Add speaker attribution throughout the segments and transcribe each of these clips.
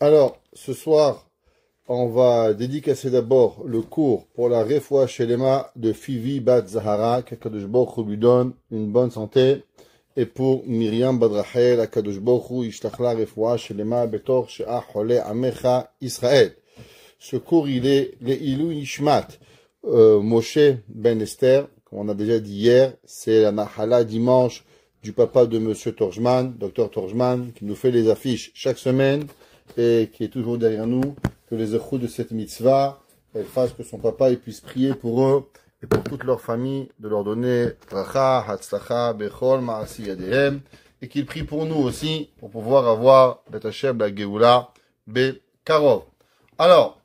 Speaker 1: Alors, ce soir, on va dédicacer d'abord le cours pour la Refoua Shelema de Fivi Bat Zahara, qu'Akadosh Baruch Hu lui donne une bonne santé, et pour Myriam Bat Rachel, qu'Akadosh Baruch Hu Yishlach Refoua Shelema Betor She'ah Chole Amecha Israël. Ce cours, il est le Ilou Nishmat Moshe Ben Esther, comme on a déjà dit hier, c'est la Mahala dimanche du papa de Monsieur Torjman, Dr Torjman, qui nous fait les affiches chaque semaine et qui est toujours derrière nous, que les échous de cette mitzvah, elles fassent que son papa puisse prier pour eux et pour toute leur famille, de leur donner bracha, hatzlacha, bechol, ma'asi yadehem, et qu'il prie pour nous aussi, pour pouvoir avoir Bet Hashem, la Geoula, Bekarov. Alors,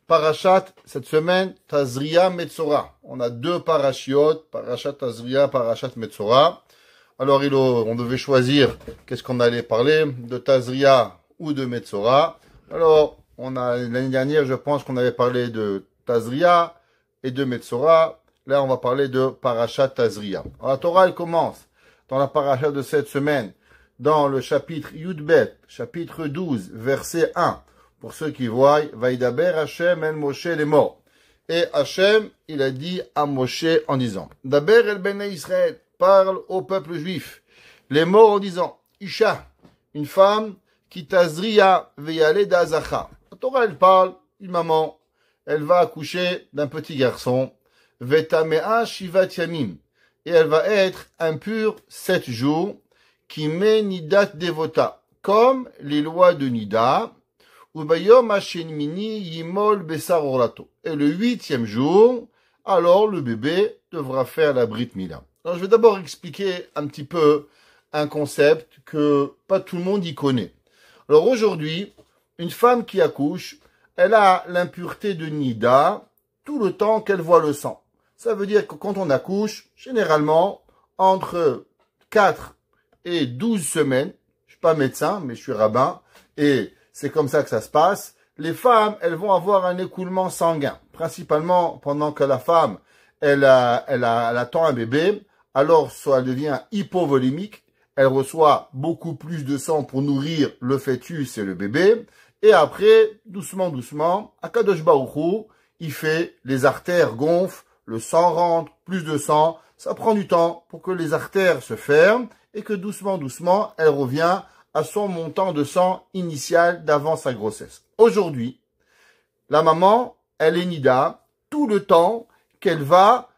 Speaker 1: parashat, cette semaine, Tazria Metzora. On a deux parashiot, parashat Tazria, parashat Metzora. Alors, on devait choisir qu'est-ce qu'on allait parler, de Tazria ou de Metzora. Alors, l'année dernière, je pense qu'on avait parlé de Tazria et de Metzora. Là, on va parler de parashat Tazria. Alors, la Torah, elle commence dans la parashat de cette semaine, dans le chapitre Yudbet, chapitre 12, verset 1. Pour ceux qui voient, Vaidaber Hashem el Moshe les morts. Et Hashem, il a dit à Moshe en disant, Daber el Bene Israël, parle au peuple juif, les morts en disant, Isha, une femme, qui tazria veyale d'azacha. La Torah, elle parle, une maman, elle va accoucher d'un petit garçon, vetamea shivat yamim, et elle va être impure 7 jours, qui met nidat devota, comme les lois de Nida, ubayom hashenmini yimol besar orlato. Et le 8e jour, alors le bébé devra faire la brit mila. Alors je vais d'abord expliquer un petit peu un concept que pas tout le monde y connaît. Alors aujourd'hui, une femme qui accouche, elle a l'impureté de Nida tout le temps qu'elle voit le sang. Ça veut dire que quand on accouche, généralement, entre 4 et 12 semaines, je suis pas médecin, mais je suis rabbin, et c'est comme ça que ça se passe, les femmes, elles vont avoir un écoulement sanguin. Principalement, pendant que la femme, elle attend un bébé, alors soit elle devient hypovolémique, elle reçoit beaucoup plus de sang pour nourrir le fœtus et le bébé, et après, doucement, Akadosh Baruch Hu, il fait, les artères gonflent, le sang rentre, plus de sang, ça prend du temps pour que les artères se ferment, et que doucement, elle revient à son montant de sang initial d'avant sa grossesse. Aujourd'hui, la maman, elle est nida tout le temps qu'elle va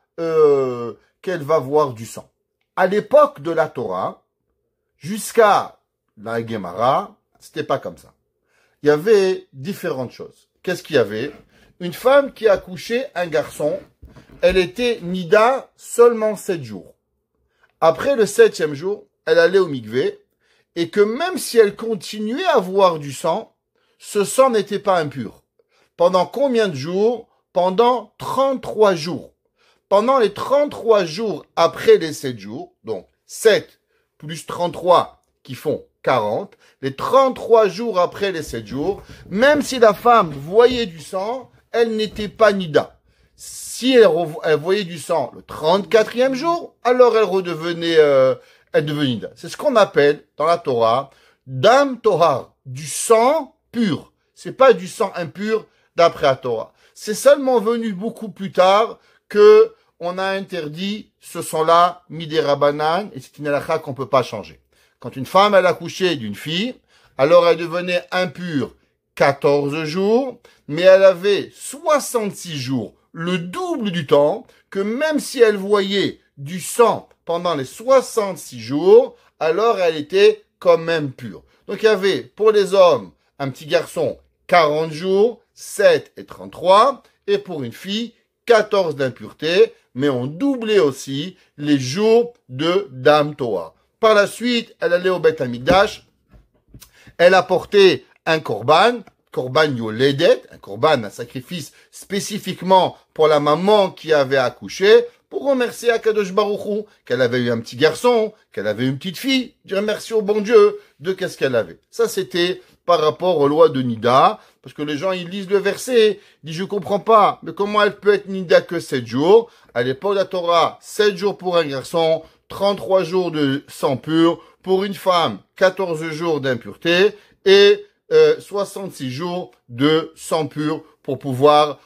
Speaker 1: voir du sang. À l'époque de la Torah, jusqu'à la Gemara, c'était pas comme ça. Il y avait différentes choses. Qu'est-ce qu'il y avait? Une femme qui accouchait un garçon, elle était nida seulement 7 jours. Après le 7e jour, elle allait au mikvé, et que même si elle continuait à voir du sang, ce sang n'était pas impur. Pendant combien de jours? Pendant 33 jours. Pendant les 33 jours après les 7 jours, donc 7 plus 33 qui font 40, les 33 jours après les 7 jours, même si la femme voyait du sang, elle n'était pas nida. Si elle voyait du sang le 34e jour, alors elle redevenait nida. C'est ce qu'on appelle dans la Torah dam tohar, du sang pur. C'est pas du sang impur d'après la Torah. C'est seulement venu beaucoup plus tard que on a interdit ce sang-là midé rabanan, et c'est une halakha qu'on peut pas changer. Quand une femme elle accouchait d'une fille, alors elle devenait impure 14 jours, mais elle avait 66 jours, le double du temps, que même si elle voyait du sang pendant les 66 jours, alors elle était quand même pure. Donc il y avait pour les hommes un petit garçon 40 jours, 7 et 33, et pour une fille 14 d'impureté, mais on doublait aussi les jours de Dam Toa. Par la suite, elle allait au Beth Amikdash, elle apportait un korban yoledet, un korban, un sacrifice spécifiquement pour la maman qui avait accouché, pour remercier Akadosh Baruch Hu, qu'elle avait eu un petit garçon, qu'elle avait une petite fille, dire merci au bon Dieu de qu'est-ce qu'elle avait. Ça, c'était par rapport aux lois de Nida, parce que les gens, ils lisent le verset, ils disent, je comprends pas, mais comment elle peut être Nida que 7 jours? À l'époque de la Torah, 7 jours pour un garçon, 33 jours de sang pur, pour une femme, 14 jours d'impureté, et 66 jours de sang pur pour pouvoir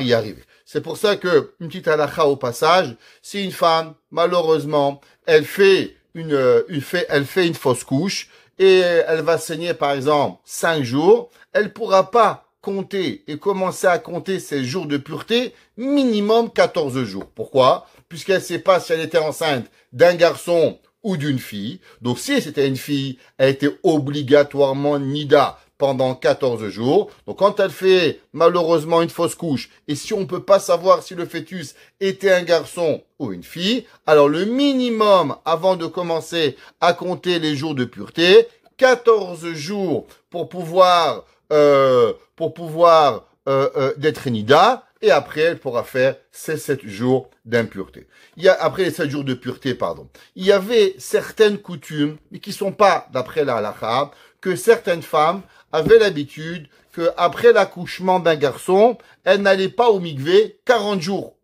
Speaker 1: y arriver. C'est pour ça que, une petite halakha au passage, si une femme, malheureusement, elle fait une fausse couche et elle va saigner, par exemple, 5 jours, elle pourra pas compter et commencer à compter ses jours de pureté minimum 14 jours. Pourquoi? Puisqu'elle ne sait pas si elle était enceinte d'un garçon ou d'une fille. Donc si c'était une fille, elle était obligatoirement nida pendant 14 jours. Donc quand elle fait malheureusement une fausse couche, et si on ne peut pas savoir si le fœtus était un garçon ou une fille, alors le minimum avant de commencer à compter les jours de pureté, 14 jours pour pouvoir d'être nida, et après elle pourra faire ces 7 jours d'impureté. Après les 7 jours de pureté, pardon. Il y avait certaines coutumes, mais qui sont pas d'après la halakha, que certaines femmes avaient l'habitude que après l'accouchement d'un garçon, elle n'allait pas au mikvé 40 jours.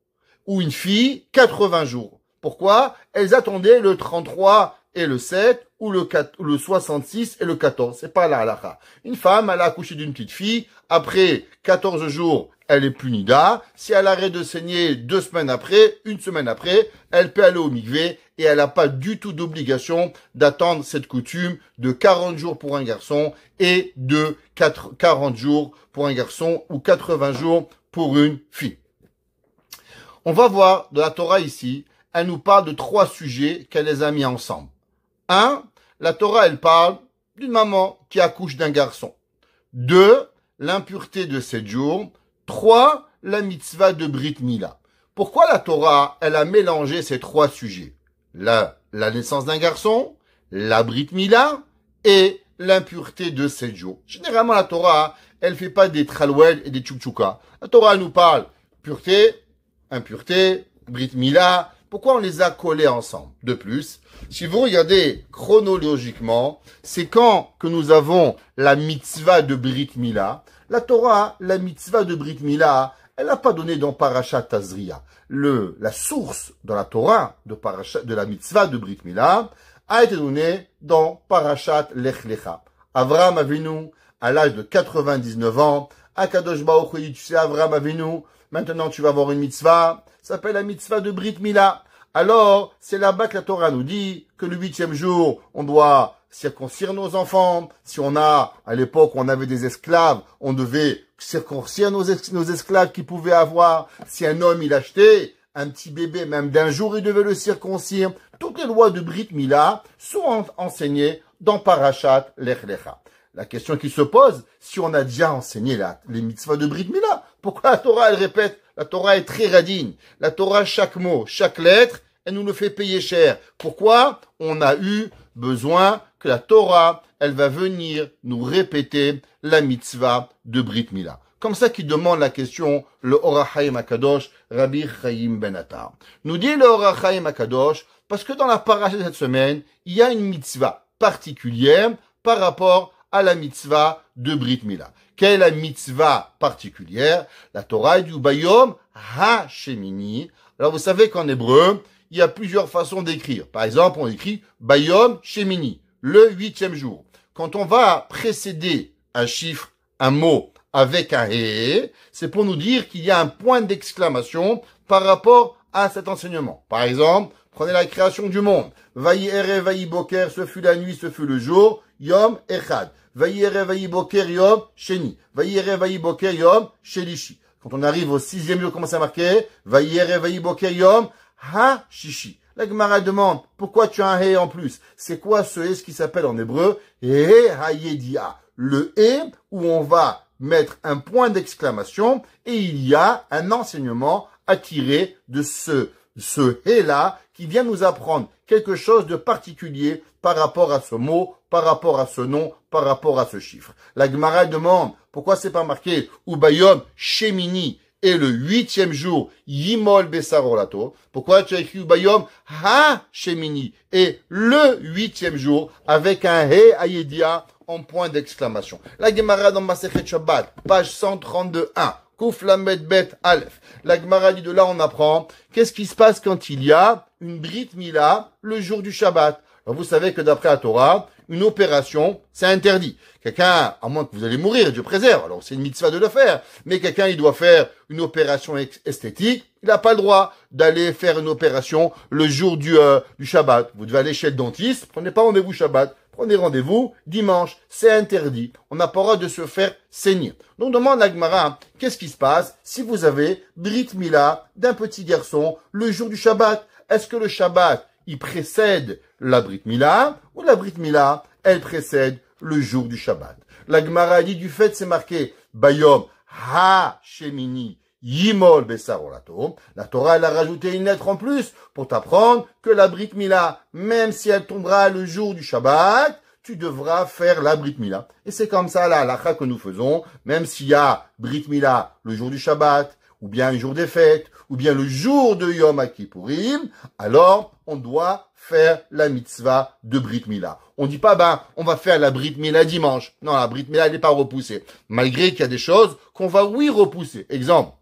Speaker 1: Ou une fille, 80 jours. Pourquoi? Elles attendaient le 33 et le 7, ou le 66 et le 14. C'est pas la halakha. Une femme, elle a accouché d'une petite fille, après 14 jours, elle est plus nida. Si elle arrête de saigner 2 semaines après, 1 semaine après, elle peut aller au mikvé et elle n'a pas du tout d'obligation d'attendre cette coutume de 40 jours pour un garçon et de 40 jours pour un garçon ou 80 jours pour une fille. On va voir de la Torah ici, elle nous parle de 3 sujets qu'elle les a mis ensemble. 1, la Torah, elle parle d'une maman qui accouche d'un garçon. 2, l'impureté de 7 jours. 3, la mitzvah de Brit Mila. Pourquoi la Torah, elle a mélangé ces 3 sujets? La naissance d'un garçon, la Brit Mila et l'impureté de 7 jours. Généralement, la Torah, elle fait pas des tralouel et des tchouk-tchouka. La Torah, elle nous parle pureté, impureté, Brit Mila. Pourquoi on les a collés ensemble? De plus, si vous regardez chronologiquement, c'est quand que nous avons la mitzvah de Brit Mila. La Torah, la mitzvah de Brit Mila, elle n'a pas donné dans Parashat Tazria. La source dans la Torah de la mitzvah de Brit Mila a été donnée dans Parashat Lech Lecha. Avraham Avinu, à l'âge de 99 ans, Akadosh Baruch Hu dit, tu sais, Avraham Avinu, maintenant tu vas avoir une mitzvah, ça s'appelle la mitzvah de Brit Mila. Alors, c'est là-bas que la Torah nous dit que le 8e jour, on doit circoncire nos enfants. Si on a, à l'époque, on avait des esclaves, on devait circoncire nos esclaves qu'ils pouvaient avoir. Si un homme, il achetait un petit bébé, même d'un jour, il devait le circoncire. Toutes les lois de Brit Mila sont enseignées dans Parashat Lech Lecha. La question qui se pose, si on a déjà enseigné les mitzvahs de Brit Mila, pourquoi la Torah, elle répète? La Torah est très radine. La Torah, chaque mot, chaque lettre, elle nous le fait payer cher. Pourquoi? On a eu besoin que la Torah, elle va venir nous répéter la mitzvah de Brit Mila. Comme ça qu'il demande la question, le Or HaChaim HaKadosh, Rabbi Chaim Ben Attar. Nous dit le Or HaChaim HaKadosh, parce que dans la paracha de cette semaine, il y a une mitzvah particulière par rapport à la mitzvah de Brit Mila. Quelle est la mitzvah particulière? La Torah dit Bayom HaShemini. Alors vous savez qu'en hébreu, il y a plusieurs façons d'écrire. Par exemple, on écrit Bayom Shemini, le 8e jour. Quand on va précéder un chiffre, un mot avec un He, c'est pour nous dire qu'il y a un point d'exclamation par rapport à cet enseignement. Par exemple, prenez la création du monde. Vayi ere, vayi boker, ce fut la nuit, ce fut le jour. Yom echad. Vayi ere, vayi boker, yom sheni. Vayi ere, vayi boker, yom shelishi. Quand on arrive au 6e jour, comment c'est marqué? Vayi ere, vayi boker, yom ha-shishi. La Gemara demande, pourquoi tu as un he en plus? C'est quoi ce he, ce qui s'appelle en hébreu? He ha-yedia. Le he où on va mettre un point d'exclamation et il y a un enseignement à tirer de ce he-là qui vient nous apprendre quelque chose de particulier par rapport à ce mot, par rapport à ce nom, par rapport à ce chiffre. La Gemara demande, pourquoi c'est pas marqué Ubayom Shemini et le 8e jour, Yimol Besarolato. Pourquoi tu as écrit Ubayom Ha-Shemini et le 8e jour avec un He Ayedia en point d'exclamation. La Gemara dans Masechet Shabbat, page 132.1. Kouf Lamed Bet Aleph. La Gemara dit de là on apprend qu'est-ce qui se passe quand il y a une Brit Mila le jour du Shabbat. Alors, vous savez que d'après la Torah, une opération, c'est interdit. Quelqu'un, à moins que vous allez mourir, Dieu préserve, alors c'est une mitzvah de le faire, mais quelqu'un, il doit faire une opération esthétique, il n'a pas le droit d'aller faire une opération le jour du Shabbat. Vous devez aller chez le dentiste, prenez pas rendez-vous Shabbat, prenez rendez-vous dimanche, c'est interdit. On n'a pas le droit de se faire saigner. Donc demande à Gemara, qu'est-ce qui se passe si vous avez Brit Mila d'un petit garçon le jour du Shabbat? Est-ce que le Shabbat, il précède la Brit Mila, ou la Brit Mila, elle précède le jour du Shabbat? La Gemara dit du fait, c'est marqué, Bayom Ha Shemini Yimol Besarolato. La Torah, elle a rajouté une lettre en plus pour t'apprendre que la Brit Mila, même si elle tombera le jour du Shabbat, tu devras faire la Brit Mila. Et c'est comme ça la halakha que nous faisons, même s'il y a Brit Mila le jour du Shabbat, ou bien le jour des fêtes, ou bien le jour de Yom Kippourim, alors on doit faire la mitzvah de Brit Mila. On dit pas, on va faire la Brit Mila dimanche. Non, la Brit Mila, elle n'est pas repoussée. Malgré qu'il y a des choses qu'on va, oui, repousser. Exemple,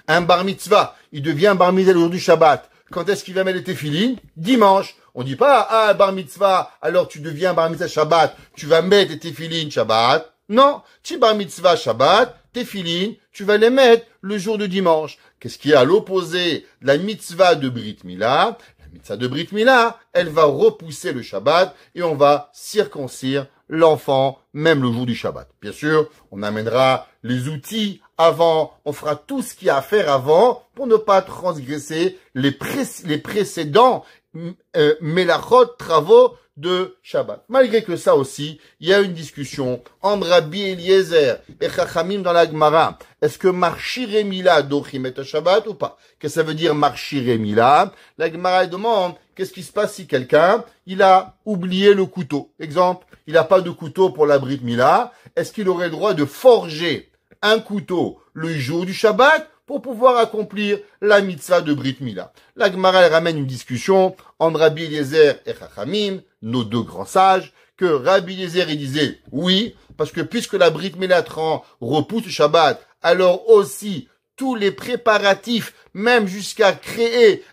Speaker 1: un bar mitzvah, il devient bar mitzvah le jour du Shabbat. Quand est-ce qu'il va mettre les téfilines? Dimanche. On dit pas, bar mitzvah, alors tu deviens bar mitzvah Shabbat, tu vas mettre les téfilines Shabbat. Non, tu bar mitzvah Shabbat, téfilines, tu vas les mettre le jour de dimanche. Qu'est-ce qui est à l'opposé de la mitzvah de Brit Mila? La mitzvah de Brit Mila, elle va repousser le Shabbat et on va circoncire l'enfant même le jour du Shabbat. Bien sûr, on amènera les outils avant, on fera tout ce qu'il y a à faire avant pour ne pas transgresser les précédents melachot, travaux de Shabbat. Malgré que ça aussi, il y a une discussion entre Rabbi Eliezer et Chachamim dans la Gemara. Est-ce que Marchiré Mila dochim et Shabbat ou pas? Qu'est-ce que ça veut dire Marchiré Mila? La Gemara demande, qu'est-ce qui se passe si quelqu'un, il a oublié le couteau? Exemple, il n'a pas de couteau pour la Brit Mila. Est-ce qu'il aurait le droit de forger un couteau le jour du Shabbat pour pouvoir accomplir la mitzvah de Brit Mila? La Gemara, elle ramène une discussion entre Rabbi Eliezer et Chachamim, nos deux grands sages, que Rabbi Eliezer, il disait oui, parce que puisque la Brit Mila repousse le Shabbat, alors aussi tous les préparatifs, même jusqu'à créer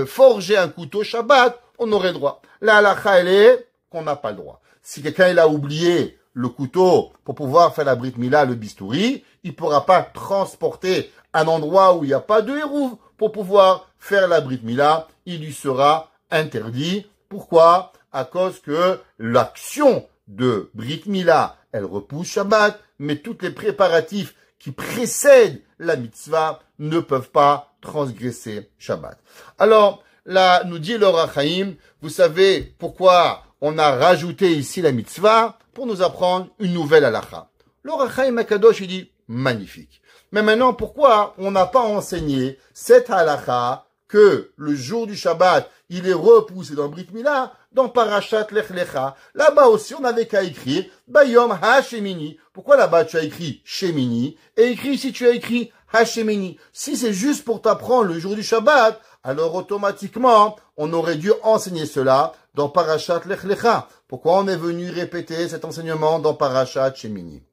Speaker 1: forger un couteau Shabbat, on aurait droit. La halakha, elle est qu'on n'a pas le droit. Si quelqu'un, il a oublié le couteau pour pouvoir faire la Brit Mila, le bistouri, il pourra pas transporter un endroit où il n'y a pas de hérouve pour pouvoir faire la Brit Mila, il lui sera interdit. Pourquoi? À cause que l'action de Brit Mila, elle repousse Shabbat, mais tous les préparatifs qui précèdent la mitzvah ne peuvent pas transgresser Shabbat. Alors, là, nous dit le Rachaim, vous savez pourquoi on a rajouté ici la mitzvah? Pour nous apprendre une nouvelle halakha. Le Rachaim Akadosh, il dit, magnifique. Mais maintenant, pourquoi on n'a pas enseigné cette halakha que le jour du Shabbat, il est repoussé dans Brit Mila, dans Parashat Lech Lecha? Là-bas aussi, on n'avait qu'à écrire Bayom HaShemini. Pourquoi là-bas tu as écrit Shemini et écrit ici tu as écrit HaShemini? Si c'est juste pour t'apprendre le jour du Shabbat, alors automatiquement, on aurait dû enseigner cela dans Parashat Lech Lecha. Pourquoi on est venu répéter cet enseignement dans Parashat Shemini?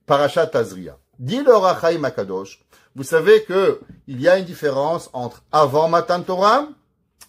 Speaker 1: Parashat Tazria. Dit le Rachaim Akadosh, vous savez que il y a une différence entre avant Matan Torah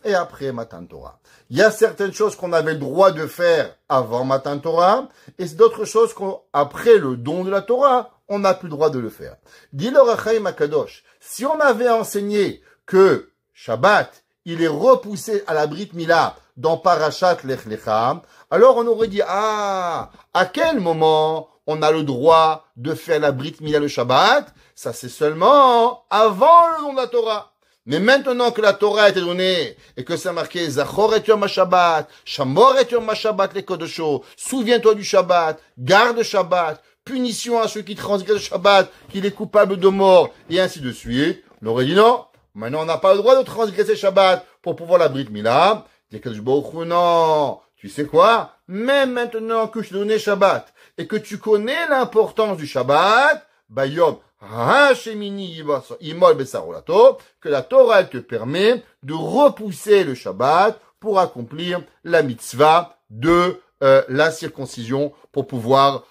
Speaker 1: et après Matan Torah. Il y a certaines choses qu'on avait le droit de faire avant Matan Torah et d'autres choses qu'après le don de la Torah, on n'a plus le droit de le faire. Dit le Rachaim Akadosh, si on avait enseigné que Shabbat, il est repoussé à la Brit Mila dans Parashat Lech Lecha, alors on aurait dit, à quel moment on a le droit de faire la Brit Mila le Shabbat? Ça c'est seulement avant le don de la Torah. Mais maintenant que la Torah a été donnée, et que c'est marqué, Zachor et Yom HaShabbat, Shamor et Yom HaShabbat les Kodosho, souviens-toi du Shabbat, garde Shabbat, punition à ceux qui transgressent le Shabbat, qu'il est coupable de mort, et ainsi de suite, on aurait dit non. Maintenant, on n'a pas le droit de transgresser Shabbat pour pouvoir la Brit Mila. Non, tu sais quoi? Même maintenant que je t'ai donné Shabbat et que tu connais l'importance du Shabbat, Bayom HaShemini Imol Besarolato, que la Torah elle te permet de repousser le Shabbat pour accomplir la mitzvah de la circoncision pour pouvoir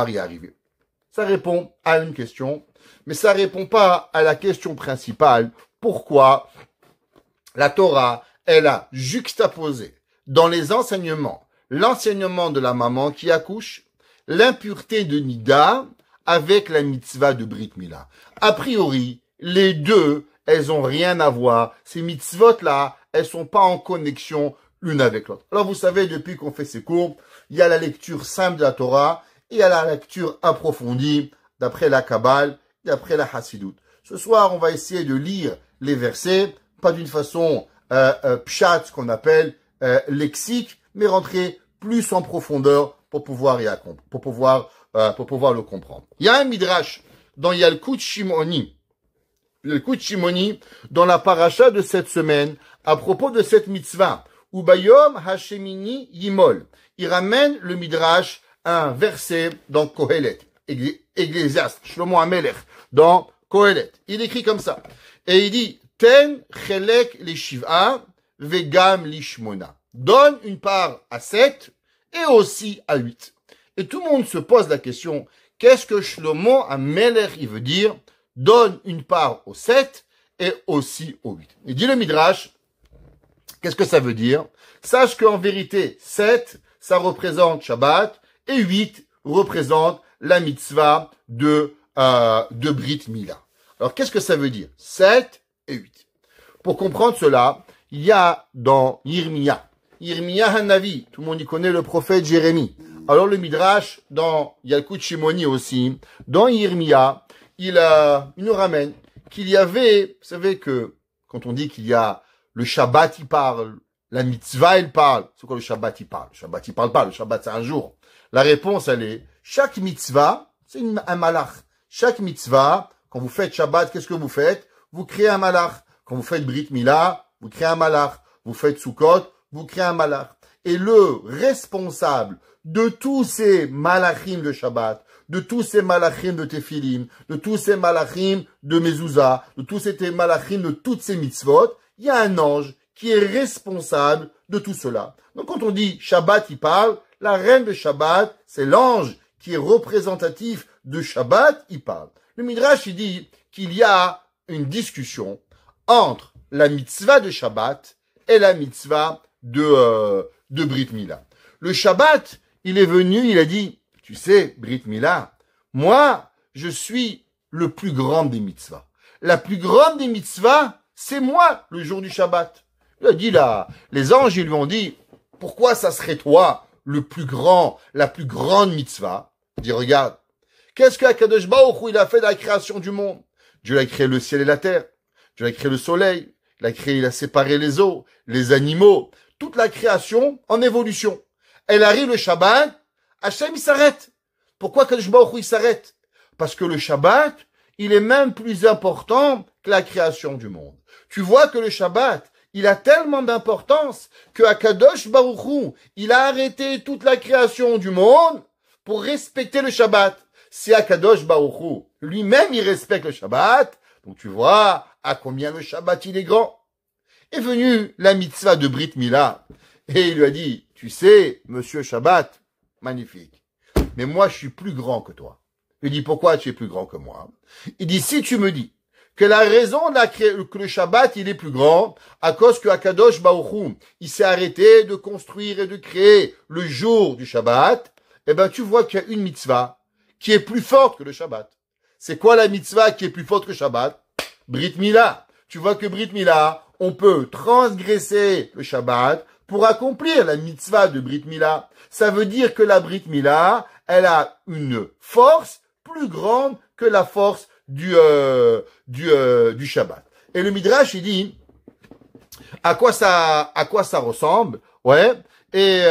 Speaker 1: y arriver. Ça répond à une question, mais ça répond pas à la question principale. Pourquoi la Torah, elle a juxtaposé dans les enseignements l'enseignement de la maman qui accouche, l'impureté de Nida avec la mitzvah de Brit Mila. A priori, les deux, elles ont rien à voir. Ces mitzvot-là, elles sont pas en connexion l'une avec l'autre. Alors vous savez, depuis qu'on fait ces cours, il y a la lecture simple de la Torah et il y a la lecture approfondie d'après la Kabbale, d'après la Hassidout. Ce soir, on va essayer de lire les versets, pas d'une façon pshat, ce qu'on appelle lexique, mais rentrer plus en profondeur pour pouvoir pour pouvoir le comprendre. Il y a un midrash dans Yalkut Shimoni, dans la paracha de cette semaine, à propos de cette mitzvah, ou Bayom Hashemini Yimol. Il ramène le midrash à un verset dans Kohelet, Ecclésiaste, Shlomo HaMelech, dans Kohelet. Il écrit comme ça. Et il dit, Ten chelek li shiv'a vegam li shmona. Donne une part à 7 et aussi à 8. Et tout le monde se pose la question, qu'est-ce que Shlomo HaMelech, il veut dire, donne une part au 7 et aussi au 8. Il dit le midrash, qu'est-ce que ça veut dire? Sache qu'en vérité, 7, ça représente Shabbat, et 8 représente la mitzvah de Brit Mila. Alors, qu'est-ce que ça veut dire? 7 et 8. Pour comprendre cela, il y a dans Yirmiya Hanavi, tout le monde y connaît le prophète Jérémie. Alors, le midrash, dans Yalkut Shimoni aussi, dans Yirmiya, il nous ramène qu'il y avait, vous savez que, quand on dit qu'il y a le Shabbat, il parle, la mitzvah, il parle. C'est quoi le Shabbat, il parle? Le Shabbat, il parle pas. Le Shabbat, c'est un jour. La réponse, elle est, chaque mitzvah, c'est un malach. Chaque mitzvah, quand vous faites Shabbat, qu'est-ce que vous faites? Vous créez un malach. Quand vous faites Brit Mila, vous créez un malach. Vous faites Sukkot, vous créez un malach. Et le responsable de tous ces malachim de Shabbat, de tous ces malachim de Tefillin, de tous ces malachim de Mezuzah, de tous ces malachim de toutes ces mitzvot, il y a un ange qui est responsable de tout cela. Donc quand on dit Shabbat, il parle, la reine de Shabbat, c'est l'ange qui est représentatif de Shabbat, il parle. Le Midrash, il dit qu'il y a une discussion entre la mitzvah de Shabbat et la mitzvah de Brit Mila. Le Shabbat, il est venu, il a dit, tu sais, Brit Mila, moi, je suis le plus grand des mitzvahs. La plus grande des mitzvahs, c'est moi, le jour du Shabbat. Il a dit là, les anges, ils lui ont dit, pourquoi ça serait toi, le plus grand, la plus grande mitzvah? Il dit, regarde, qu'est-ce qu'Akadosh Baruch Hu, il a fait de la création du monde? Dieu a créé le ciel et la terre. Dieu a créé le soleil. Il a séparé les eaux, les animaux. Toute la création en évolution. Elle arrive le Shabbat, Hachem, il s'arrête. Pourquoi Akadosh Baruch Hu, il s'arrête? Parce que le Shabbat, il est même plus important que la création du monde. Tu vois que le Shabbat, il a tellement d'importance que Akadosh Baruch Hu, il a arrêté toute la création du monde pour respecter le Shabbat. Si Akadosh Baruch Hu, lui-même, il respecte le Shabbat, donc tu vois à combien le Shabbat, il est grand. Est venue la mitzvah de Brit Mila, et il lui a dit, tu sais, monsieur Shabbat, magnifique, mais moi, je suis plus grand que toi. Il dit, pourquoi tu es plus grand que moi? Il dit, si tu me dis que la raison que le Shabbat, il est plus grand, à cause que Akadosh Baruch Hu, il s'est arrêté de construire et de créer le jour du Shabbat, eh ben, tu vois qu'il y a une mitzvah qui est plus forte que le Shabbat. C'est quoi la mitzvah qui est plus forte que le Shabbat? Brit Mila. Tu vois que Brit Mila, on peut transgresser le Shabbat pour accomplir la mitzvah de Brit Mila. Ça veut dire que la Brit Mila, elle a une force plus grande que la force du Shabbat. Et le Midrash, il dit, à quoi ça ressemble? Ouais. Et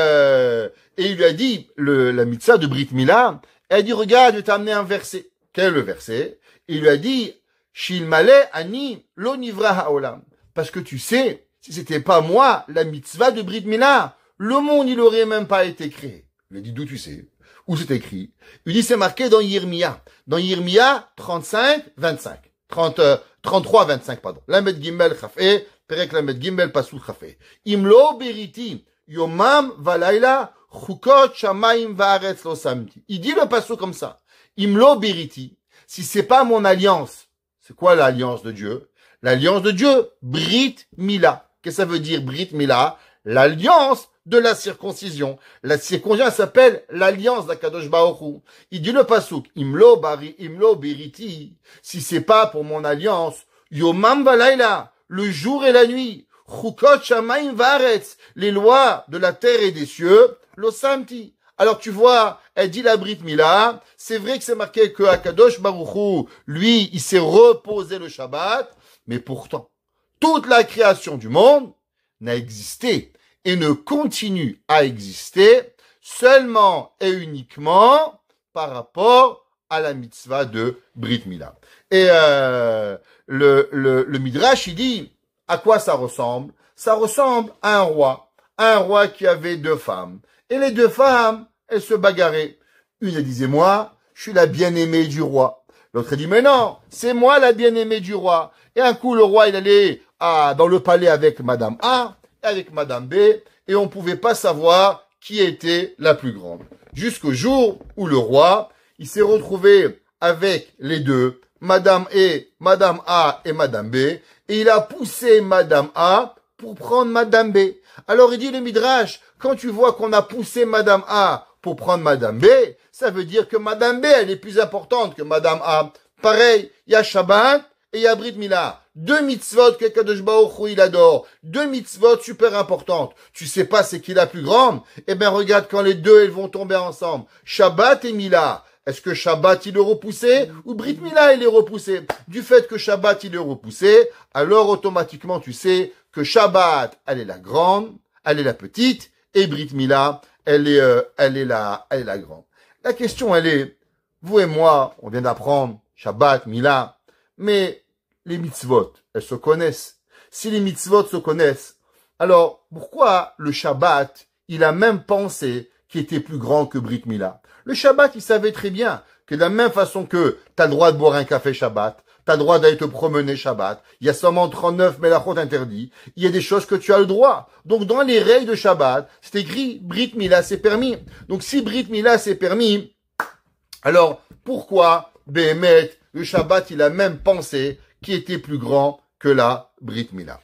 Speaker 1: il lui a dit, la mitzvah de Brit Mila, elle dit, regarde, je vais t'amener un verset. Quel est le verset? Il lui a dit, Shilmale ani lo nivra haolam. Parce que tu sais, si c'était pas moi, la mitzvah de Brit Mila, le monde, il aurait même pas été créé. Il lui a dit, d'où tu sais? Où c'est écrit? Il dit, c'est marqué dans Yirmiya. Dans Yirmiya 35, 25. 33, 25, pardon. Lamed Gimel Chafé, Perek Lamed Gimel Pasuk Chafé. Imlo beriti, yomam valayla, chukot shamayim vaaretz lo samti. Il dit le pasuk comme ça. Imlo beriti. Si c'est pas mon alliance, c'est quoi l'alliance de Dieu? L'alliance de Dieu, Brit Mila. Qu'est-ce que ça veut dire Brit Mila? L'alliance de la circoncision. La circoncision s'appelle l'alliance d'Akadosh Baruch Hu. Il dit le pasuk, imlo biriti, si c'est pas pour mon alliance, yomam valayla, le jour et la nuit, chukot shamayim varetz, les lois de la terre et des cieux, lo samti. Alors tu vois, elle dit la Brit Mila, c'est vrai que c'est marqué que Akadosh Baruch Hu, lui, il s'est reposé le Shabbat, mais pourtant, toute la création du monde n'a existé et ne continue à exister seulement et uniquement par rapport à la mitzvah de Brit Mila. Et le Midrash, il dit, à quoi ça ressemble? Ça ressemble à un roi qui avait 2 femmes. Et les 2 femmes, elles se bagarraient. Une, elle disait, moi, je suis la bien-aimée du roi. L'autre, elle dit, mais non, c'est moi la bien-aimée du roi. Et un coup, le roi, il allait dans le palais avec Madame A, et avec Madame B, et on pouvait pas savoir qui était la plus grande. Jusqu'au jour où le roi, il s'est retrouvé avec les 2, Madame A et Madame B, et il a poussé Madame A pour prendre Madame B. Alors il dit le Midrash, quand tu vois qu'on a poussé Madame A pour prendre Madame B, ça veut dire que Madame B, elle est plus importante que Madame A. Pareil, il y a Shabbat et il y a Brit Mila. 2 mitzvot que Kadosh Baruch Hu il adore. 2 mitzvot super importantes. Tu sais pas c'est qui la plus grande? Eh ben regarde quand les 2 elles vont tomber ensemble. Shabbat et Mila. Est-ce que Shabbat il est repoussé ou Brit Mila il est repoussé? Du fait que Shabbat il est repoussé, alors automatiquement tu sais que Shabbat elle est la grande, elle est la petite et Brit Mila elle est la grande. La question elle est, vous et moi on vient d'apprendre Shabbat, Mila, mais les mitzvot, elles se connaissent. Si les mitzvot se connaissent, alors pourquoi le Shabbat, il a même pensé qu'il était plus grand que Brit Mila? Le Shabbat, il savait très bien que de la même façon que tu as le droit de boire un café Shabbat, tu as le droit d'aller te promener Shabbat, il y a seulement 39 melachot interdits, il y a des choses que tu as le droit. Donc dans les règles de Shabbat, c'est écrit Brit Mila, c'est permis. Donc si Brit Mila, c'est permis, alors pourquoi, Béhémet, le Shabbat, il a même pensé qui était plus grand que la Brit Mila.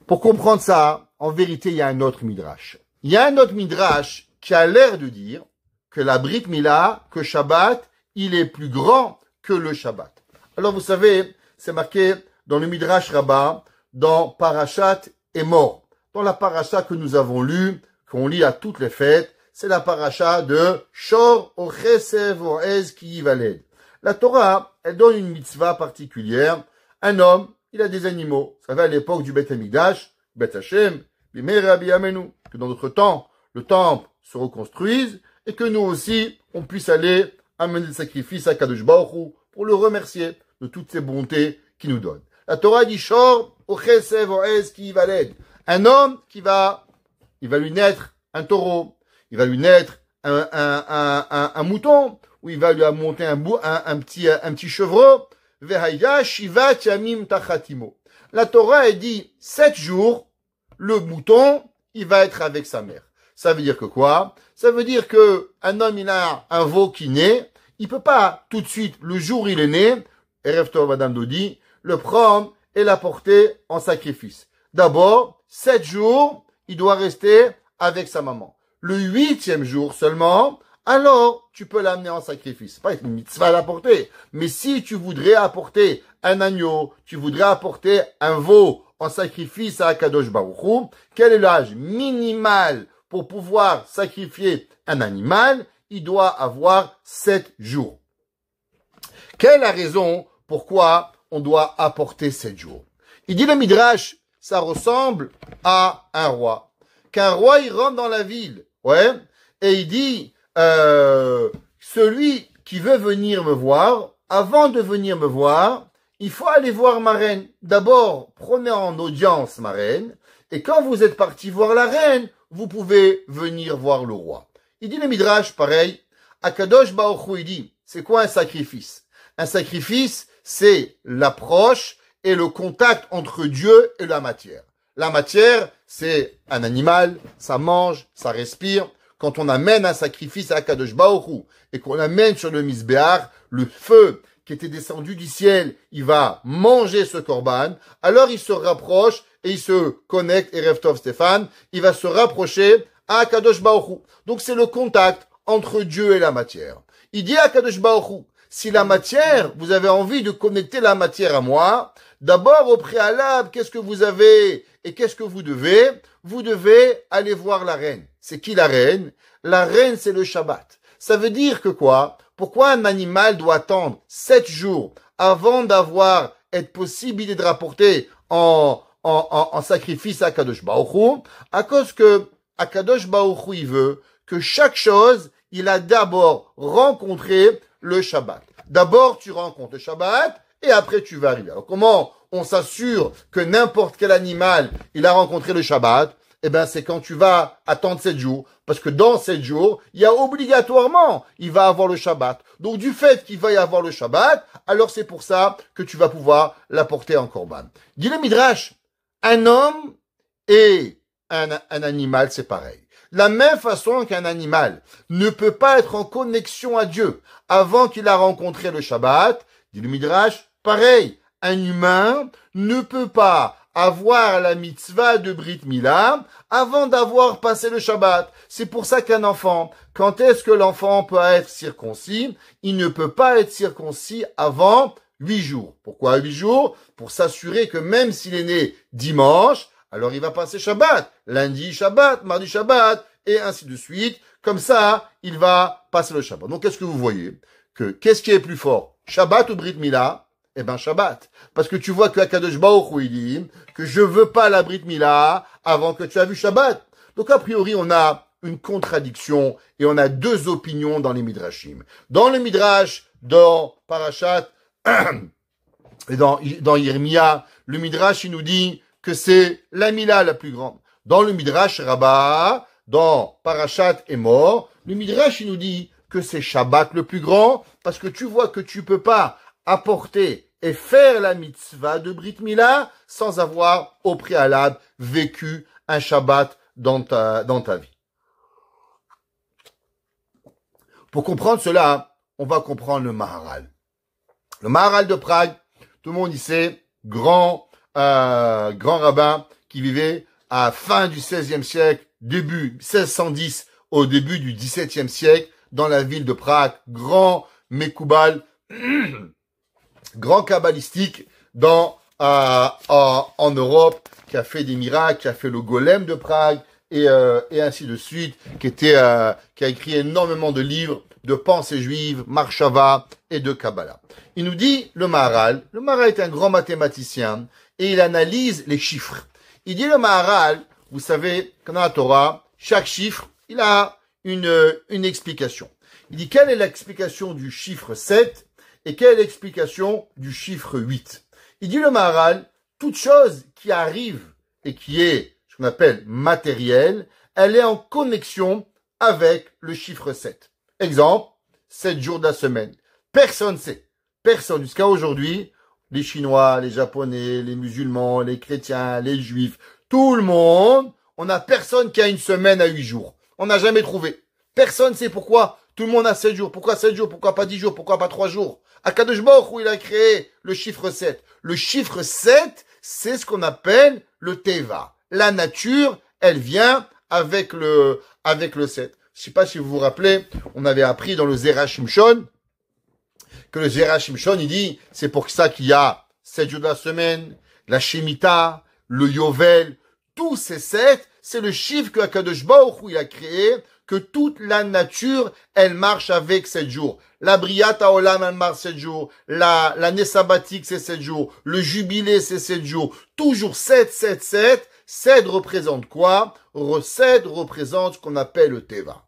Speaker 1: Pour comprendre ça, en vérité, il y a un autre Midrash. Il y a un autre Midrash qui a l'air de dire que la Brit Mila, que Shabbat, il est plus grand que le Shabbat. Alors vous savez, c'est marqué dans le Midrash Rabbah, dans Parashat Emor. Dans la parasha que nous avons lue, qu'on lit à toutes les fêtes, c'est la parasha de Shor Ochesev Oez Ki Yivaled. La Torah, elle donne une mitzvah particulière. Un homme, il a des animaux. Ça va à l'époque du Beth Amikdash, Beth Hashem, Bimei Rabbi Amenu, que dans notre temps, le temple se reconstruise et que nous aussi, on puisse aller amener le sacrifice à Kadosh Baruch Hu pour le remercier de toutes ses bontés qu'il nous donne. La Torah dit Shor Ochesev Oez Ki Yivaled. Un homme il va lui naître un taureau, il va lui naître un mouton, ou il va lui monter un petit chevreau. Vehaya shivat yamim tachatimo. La Torah elle dit 7 jours, le mouton, il va être avec sa mère. Ça veut dire que quoi? Ça veut dire que un homme il a un veau qui naît, il peut pas tout de suite le jour où il est né, Erev Tov Madame Dodi, le prendre et l'apporter en sacrifice. D'abord 7 jours, il doit rester avec sa maman. Le 8e jour seulement, alors tu peux l'amener en sacrifice. C'est pas une mitzvah à l'apporter. Mais si tu voudrais apporter un agneau, tu voudrais apporter un veau en sacrifice à Akadosh Baruch Hu, quel est l'âge minimal pour pouvoir sacrifier un animal? Il doit avoir 7 jours. Quelle est la raison pourquoi on doit apporter 7 jours? Il dit le Midrash, ça ressemble à un roi. Qu'un roi, il rentre dans la ville, ouais, et il dit, celui qui veut venir me voir, avant de venir me voir, il faut aller voir ma reine. D'abord, prenez en audience ma reine, et quand vous êtes parti voir la reine, vous pouvez venir voir le roi. Il dit le Midrash, pareil, Akadosh Baruch Hu, il dit, c'est quoi un sacrifice? Un sacrifice, c'est l'approche et le contact entre Dieu et la matière. La matière, c'est un animal, ça mange, ça respire. Quand on amène un sacrifice à Akadosh Baruch Hu et qu'on amène sur le Misbéach, le feu qui était descendu du ciel, il va manger ce korban, alors il se rapproche et il se connecte, et Rev Tov Stéphane, il va se rapprocher à Kadosh Baruch Hu. Donc c'est le contact entre Dieu et la matière. Il dit à Kadosh Baruch Hu, si la matière, vous avez envie de connecter la matière à moi, d'abord au préalable, qu'est-ce que vous avez et qu'est-ce que vous devez? Vous devez aller voir la reine. C'est qui la reine? La reine, c'est le Shabbat. Ça veut dire que quoi? Pourquoi un animal doit attendre 7 jours avant d'avoir être possible de rapporter en sacrifice à Kadosh Baruch Hu? À cause que Akadosh Baruch Hu, il veut que chaque chose, il a d'abord rencontré le Shabbat. D'abord, tu rencontres le Shabbat et après tu vas arriver. Alors comment on s'assure que n'importe quel animal, il a rencontré le Shabbat? Eh ben, c'est quand tu vas attendre 7 jours. Parce que dans 7 jours, il y a obligatoirement, il va avoir le Shabbat. Donc, du fait qu'il va y avoir le Shabbat, alors c'est pour ça que tu vas pouvoir l'apporter en korban. Dit le Midrash, un homme et un animal, c'est pareil. De la même façon qu'un animal ne peut pas être en connexion à Dieu avant qu'il a rencontré le Shabbat, dit le Midrash, pareil. Un humain ne peut pas avoir la mitzvah de Brit Mila avant d'avoir passé le Shabbat. C'est pour ça qu'un enfant, quand est-ce que l'enfant peut être circoncis? Il ne peut pas être circoncis avant 8 jours. Pourquoi 8 jours? Pour s'assurer que même s'il est né dimanche, alors il va passer Shabbat. Lundi Shabbat, mardi Shabbat, et ainsi de suite. Comme ça, il va passer le Shabbat. Donc qu'est-ce que vous voyez? Qu'est-ce qui est plus fort? Shabbat ou Brit Mila? Eh ben, Shabbat. Parce que tu vois que Akadosh Baruch Hu, il dit que je veux pas la Brit Mila avant que tu as vu Shabbat. Donc, a priori, on a une contradiction et on a deux opinions dans les Midrashim. Dans le Midrash, dans Parashat, et dans Yirmia, le Midrash, il nous dit que c'est la Mila la plus grande. Dans le Midrash Rabbah, dans Parashat Emor, le Midrash, il nous dit que c'est Shabbat le plus grand parce que tu vois que tu peux pas apporter et faire la mitzvah de Brit Mila sans avoir au préalable vécu un Shabbat dans ta vie. Pour comprendre cela, on va comprendre le Maharal. Le Maharal de Prague, tout le monde y sait, grand rabbin qui vivait à fin du XVIe siècle, début 1610 au début du XVIIe siècle, dans la ville de Prague, grand Mekoubal, grand kabbalistique en Europe, qui a fait des miracles, qui a fait le golem de Prague et ainsi de suite, qui a écrit énormément de livres de pensée juive, Marshava et de Kabbalah. Il nous dit le Maharal est un grand mathématicien et il analyse les chiffres. Il dit le Maharal, vous savez, que dans la Torah, chaque chiffre, il a une explication. Il dit quelle est l'explication du chiffre 7 et quelle est l'explication du chiffre 8. Il dit le Maharal, toute chose qui arrive et qui est ce qu'on appelle matérielle, elle est en connexion avec le chiffre 7. Exemple, 7 jours de la semaine. Personne sait. Personne. Jusqu'à aujourd'hui, les Chinois, les Japonais, les musulmans, les chrétiens, les juifs, tout le monde, on n'a personne qui a une semaine à 8 jours. On n'a jamais trouvé. Personne sait pourquoi. Tout le monde a 7 jours. Pourquoi 7 jours? Pourquoi pas 10 jours? Pourquoi pas 3 jours? Akadosh Baruch Hu, il a créé le chiffre 7. Le chiffre 7, c'est ce qu'on appelle le Teva. La nature, elle vient avec le 7. Je sais pas si vous vous rappelez, on avait appris dans le Zera Shimshon, que le Zera Shimshon, il dit, c'est pour ça qu'il y a 7 jours de la semaine, la Shemitah, le Yovel, tous ces 7, c'est le chiffre que Akadosh Baruch Hu, il a créé, que toute la nature, elle marche avec 7 jours. La Briat Haolam, elle marche 7 jours. L'année sabbatique, c'est 7 jours. Le jubilé, c'est 7 jours. Toujours 7, 7, 7. 7 représente quoi? 7 représente ce qu'on appelle le Teva.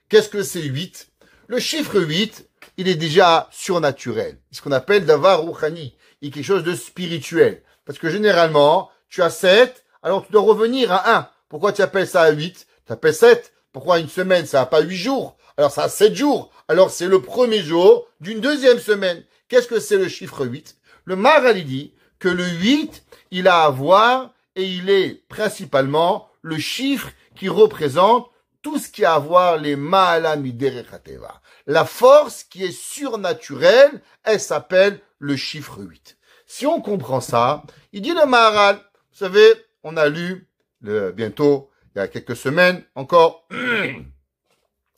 Speaker 1: Qu'est-ce que c'est 8? Le chiffre 8, il est déjà surnaturel. C'est ce qu'on appelle Davar Rouhani. Il est quelque chose de spirituel. Parce que généralement, tu as 7, alors tu dois revenir à 1. Pourquoi tu appelles ça à 8? Tu appelles 7. Pourquoi une semaine, ça n'a pas 8 jours? Alors ça a 7 jours. Alors c'est le premier jour d'une deuxième semaine. Qu'est-ce que c'est le chiffre 8? Le Maharal, il dit que le 8, il a à voir et il est principalement le chiffre qui représente tout ce qui a à voir les Ma'ala Miderech HaTeva. La force qui est surnaturelle, elle s'appelle le chiffre 8. Si on comprend ça, il dit le Maharal, vous savez, on a lu bientôt, il y a quelques semaines encore,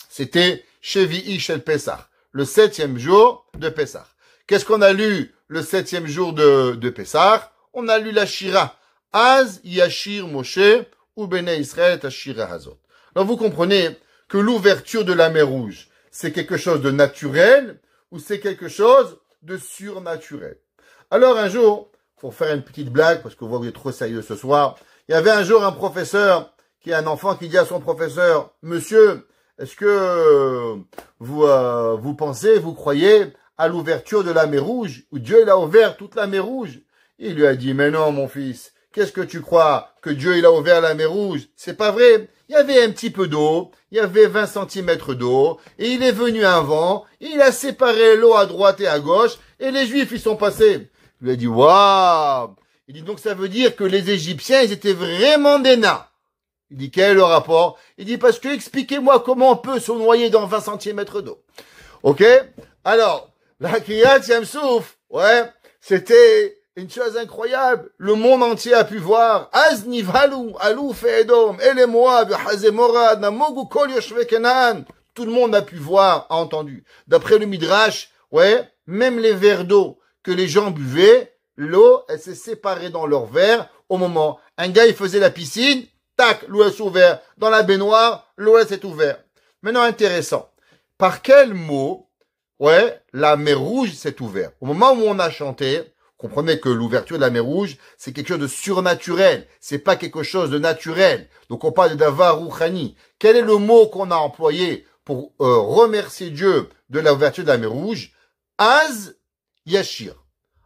Speaker 1: c'était Shevi'i Shel Pessah, le 7e jour de Pessah. Qu'est-ce qu'on a lu le 7e jour de Pessah? On a lu la Shira. Az Yashir Moshe ou Bnei Israël Tashira Hazot. Alors vous comprenez que l'ouverture de la mer Rouge, c'est quelque chose de naturel ou c'est quelque chose de surnaturel. Alors un jour, pour faire une petite blague, parce que vous êtes trop sérieux ce soir, il y avait un jour un professeur, qui est un enfant qui dit à son professeur, Monsieur, est-ce que vous pensez, vous croyez à l'ouverture de la mer Rouge, où Dieu il a ouvert toute la mer Rouge? Il lui a dit, mais non mon fils, qu'est-ce que tu crois que Dieu il a ouvert la mer Rouge? C'est pas vrai. Il y avait un petit peu d'eau, il y avait 20 centimètres d'eau, et il est venu un vent, il a séparé l'eau à droite et à gauche, et les Juifs ils sont passés. Il lui a dit, waouh! Il dit donc ça veut dire que les Égyptiens ils étaient vraiment des nains. Il dit quel est le rapport? Il dit parce que expliquez-moi comment on peut se noyer dans 20 centimètres d'eau. Ok? Alors, la Kriyat Yamsouf, ouais, c'était une chose incroyable. Le monde entier a pu voir. Az nivalu, alouf et Edom, ele Moab, Hazemorad, namogu kol yoshve Kenan. Tout le monde a pu voir, a entendu. D'après le Midrash, ouais, même les verres d'eau que les gens buvaient, l'eau, elle s'est séparée dans leurs verres au moment. Un gars, il faisait la piscine, tac, l'eau s'est ouverte. Dans la baignoire, l'eau s'est ouverte. Maintenant, intéressant. Par quel mot, ouais, la mer Rouge s'est ouverte? Au moment où on a chanté, comprenez que l'ouverture de la mer Rouge, c'est quelque chose de surnaturel. C'est pas quelque chose de naturel. Donc, on parle de Davar Rouchani. Quel est le mot qu'on a employé pour remercier Dieu de l'ouverture de la mer Rouge? Az Yashir.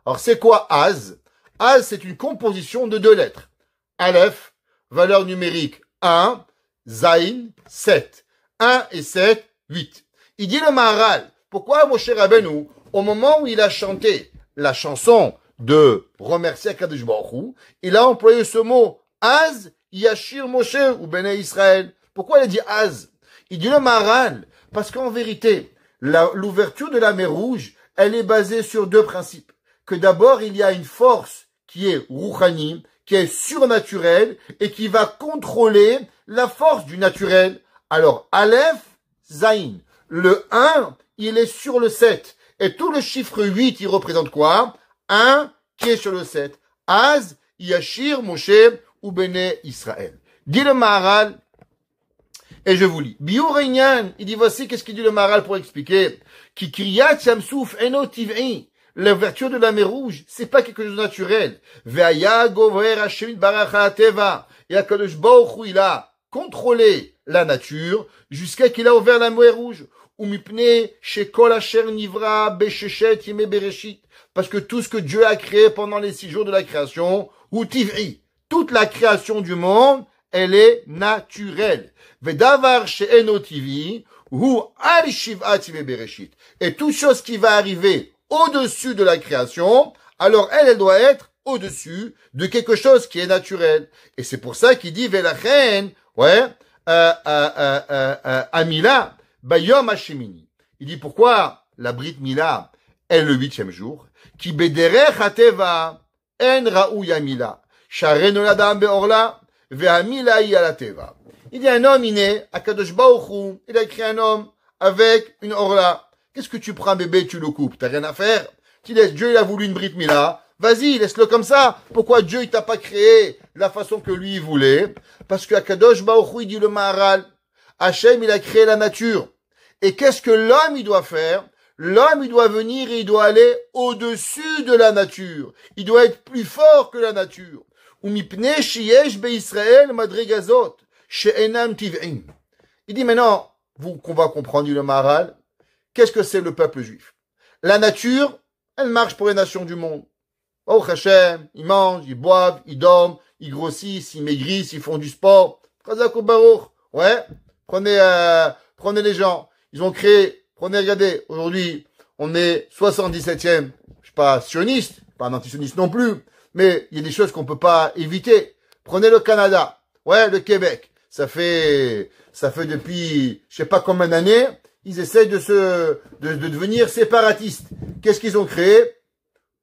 Speaker 1: Alors, c'est quoi Az? Az, c'est une composition de 2 lettres. Aleph, valeur numérique 1, Zain, 7. 1 et 7, 8. Il dit le Maharal, pourquoi Moshe Rabbeinu, au moment où il a chanté la chanson de remercier Akadosh Baruch Hu, il a employé ce mot Az Yashir Moshe ou Bnei Israël. Pourquoi il a dit Az? Il dit le Maharal, parce qu'en vérité, l'ouverture de la mer Rouge, elle est basée sur 2 principes. Que d'abord, il y a une force qui est Rouchani, qui est surnaturelle et qui va contrôler la force du naturel. Alors, Aleph, Zain. Le 1, il est sur le 7. Et tout le chiffre 8, il représente quoi? 1 qui est sur le 7. Az, Yashir, Moshe, ou Bene Israël. Dit le Maharal, et je vous lis. Biur Inyan, il dit voici qu'est-ce qu'il dit le Maharal pour expliquer. Ki kriyat Yamsouf eno tiv'i. L'ouverture de la mer Rouge, c'est pas quelque chose de naturel. Ve'aya gover Hashem barach ha'teva. Et Akadosh Baruch Hu, il a contrôlé la nature jusqu'à qu'il a ouvert la mer Rouge. Umipne shekol asher nivra besheshet yeme bereshit. Parce que tout ce que Dieu a créé pendant les 6 jours de la création, ou tiv'i, toute la création du monde, elle est naturelle. Ve'davar she'eno tiv'i, hu al shiv'at yeme bereshit. Et toute chose qui va arriver au-dessus de la création, alors elle doit être au-dessus de quelque chose qui est naturel. Et c'est pour ça qu'il dit Velachen, ouais, Amila, Bayom Hashemini. Il dit pourquoi la Brit Mila est le 8e jour, qui bederech hateva, en raou yamila, sharen oladam beorla, ve'amila yalateva. Il dit un homme inné, Akadosh Baruch Hu, il a écrit un homme avec une orla. Qu'est-ce que tu prends un bébé, tu le coupes? T'as rien à faire? Tu laisses, Dieu il a voulu une Brit Mila. Vas-y, laisse-le comme ça. Pourquoi Dieu il t'a pas créé la façon que lui il voulait? Parce que Akadosh Baruch Hu, il dit le Maharal. Hachem il a créé la nature. Et qu'est-ce que l'homme il doit faire? L'homme il doit venir et il doit aller au-dessus de la nature. Il doit être plus fort que la nature. Umipne sheyesh beIsraël madregazot she'enam tiv'im. Il dit maintenant, qu'on va comprendre le Maharal. Qu'est-ce que c'est le peuple juif? La nature, elle marche pour les nations du monde. Oh Hachem, ils mangent, ils boivent, ils dorment, ils grossissent, ils maigrissent, ils font du sport. Chazak ou Baruch. Ouais. Prenez les gens. Ils ont créé, regardez, aujourd'hui, on est 77e, je sais pas, sioniste, pas un antisioniste non plus, mais il y a des choses qu'on peut pas éviter. Prenez le Canada. Ouais, le Québec. Ça fait depuis, je sais pas combien d'années, ils essayent de devenir séparatistes. Qu'est-ce qu'ils ont créé?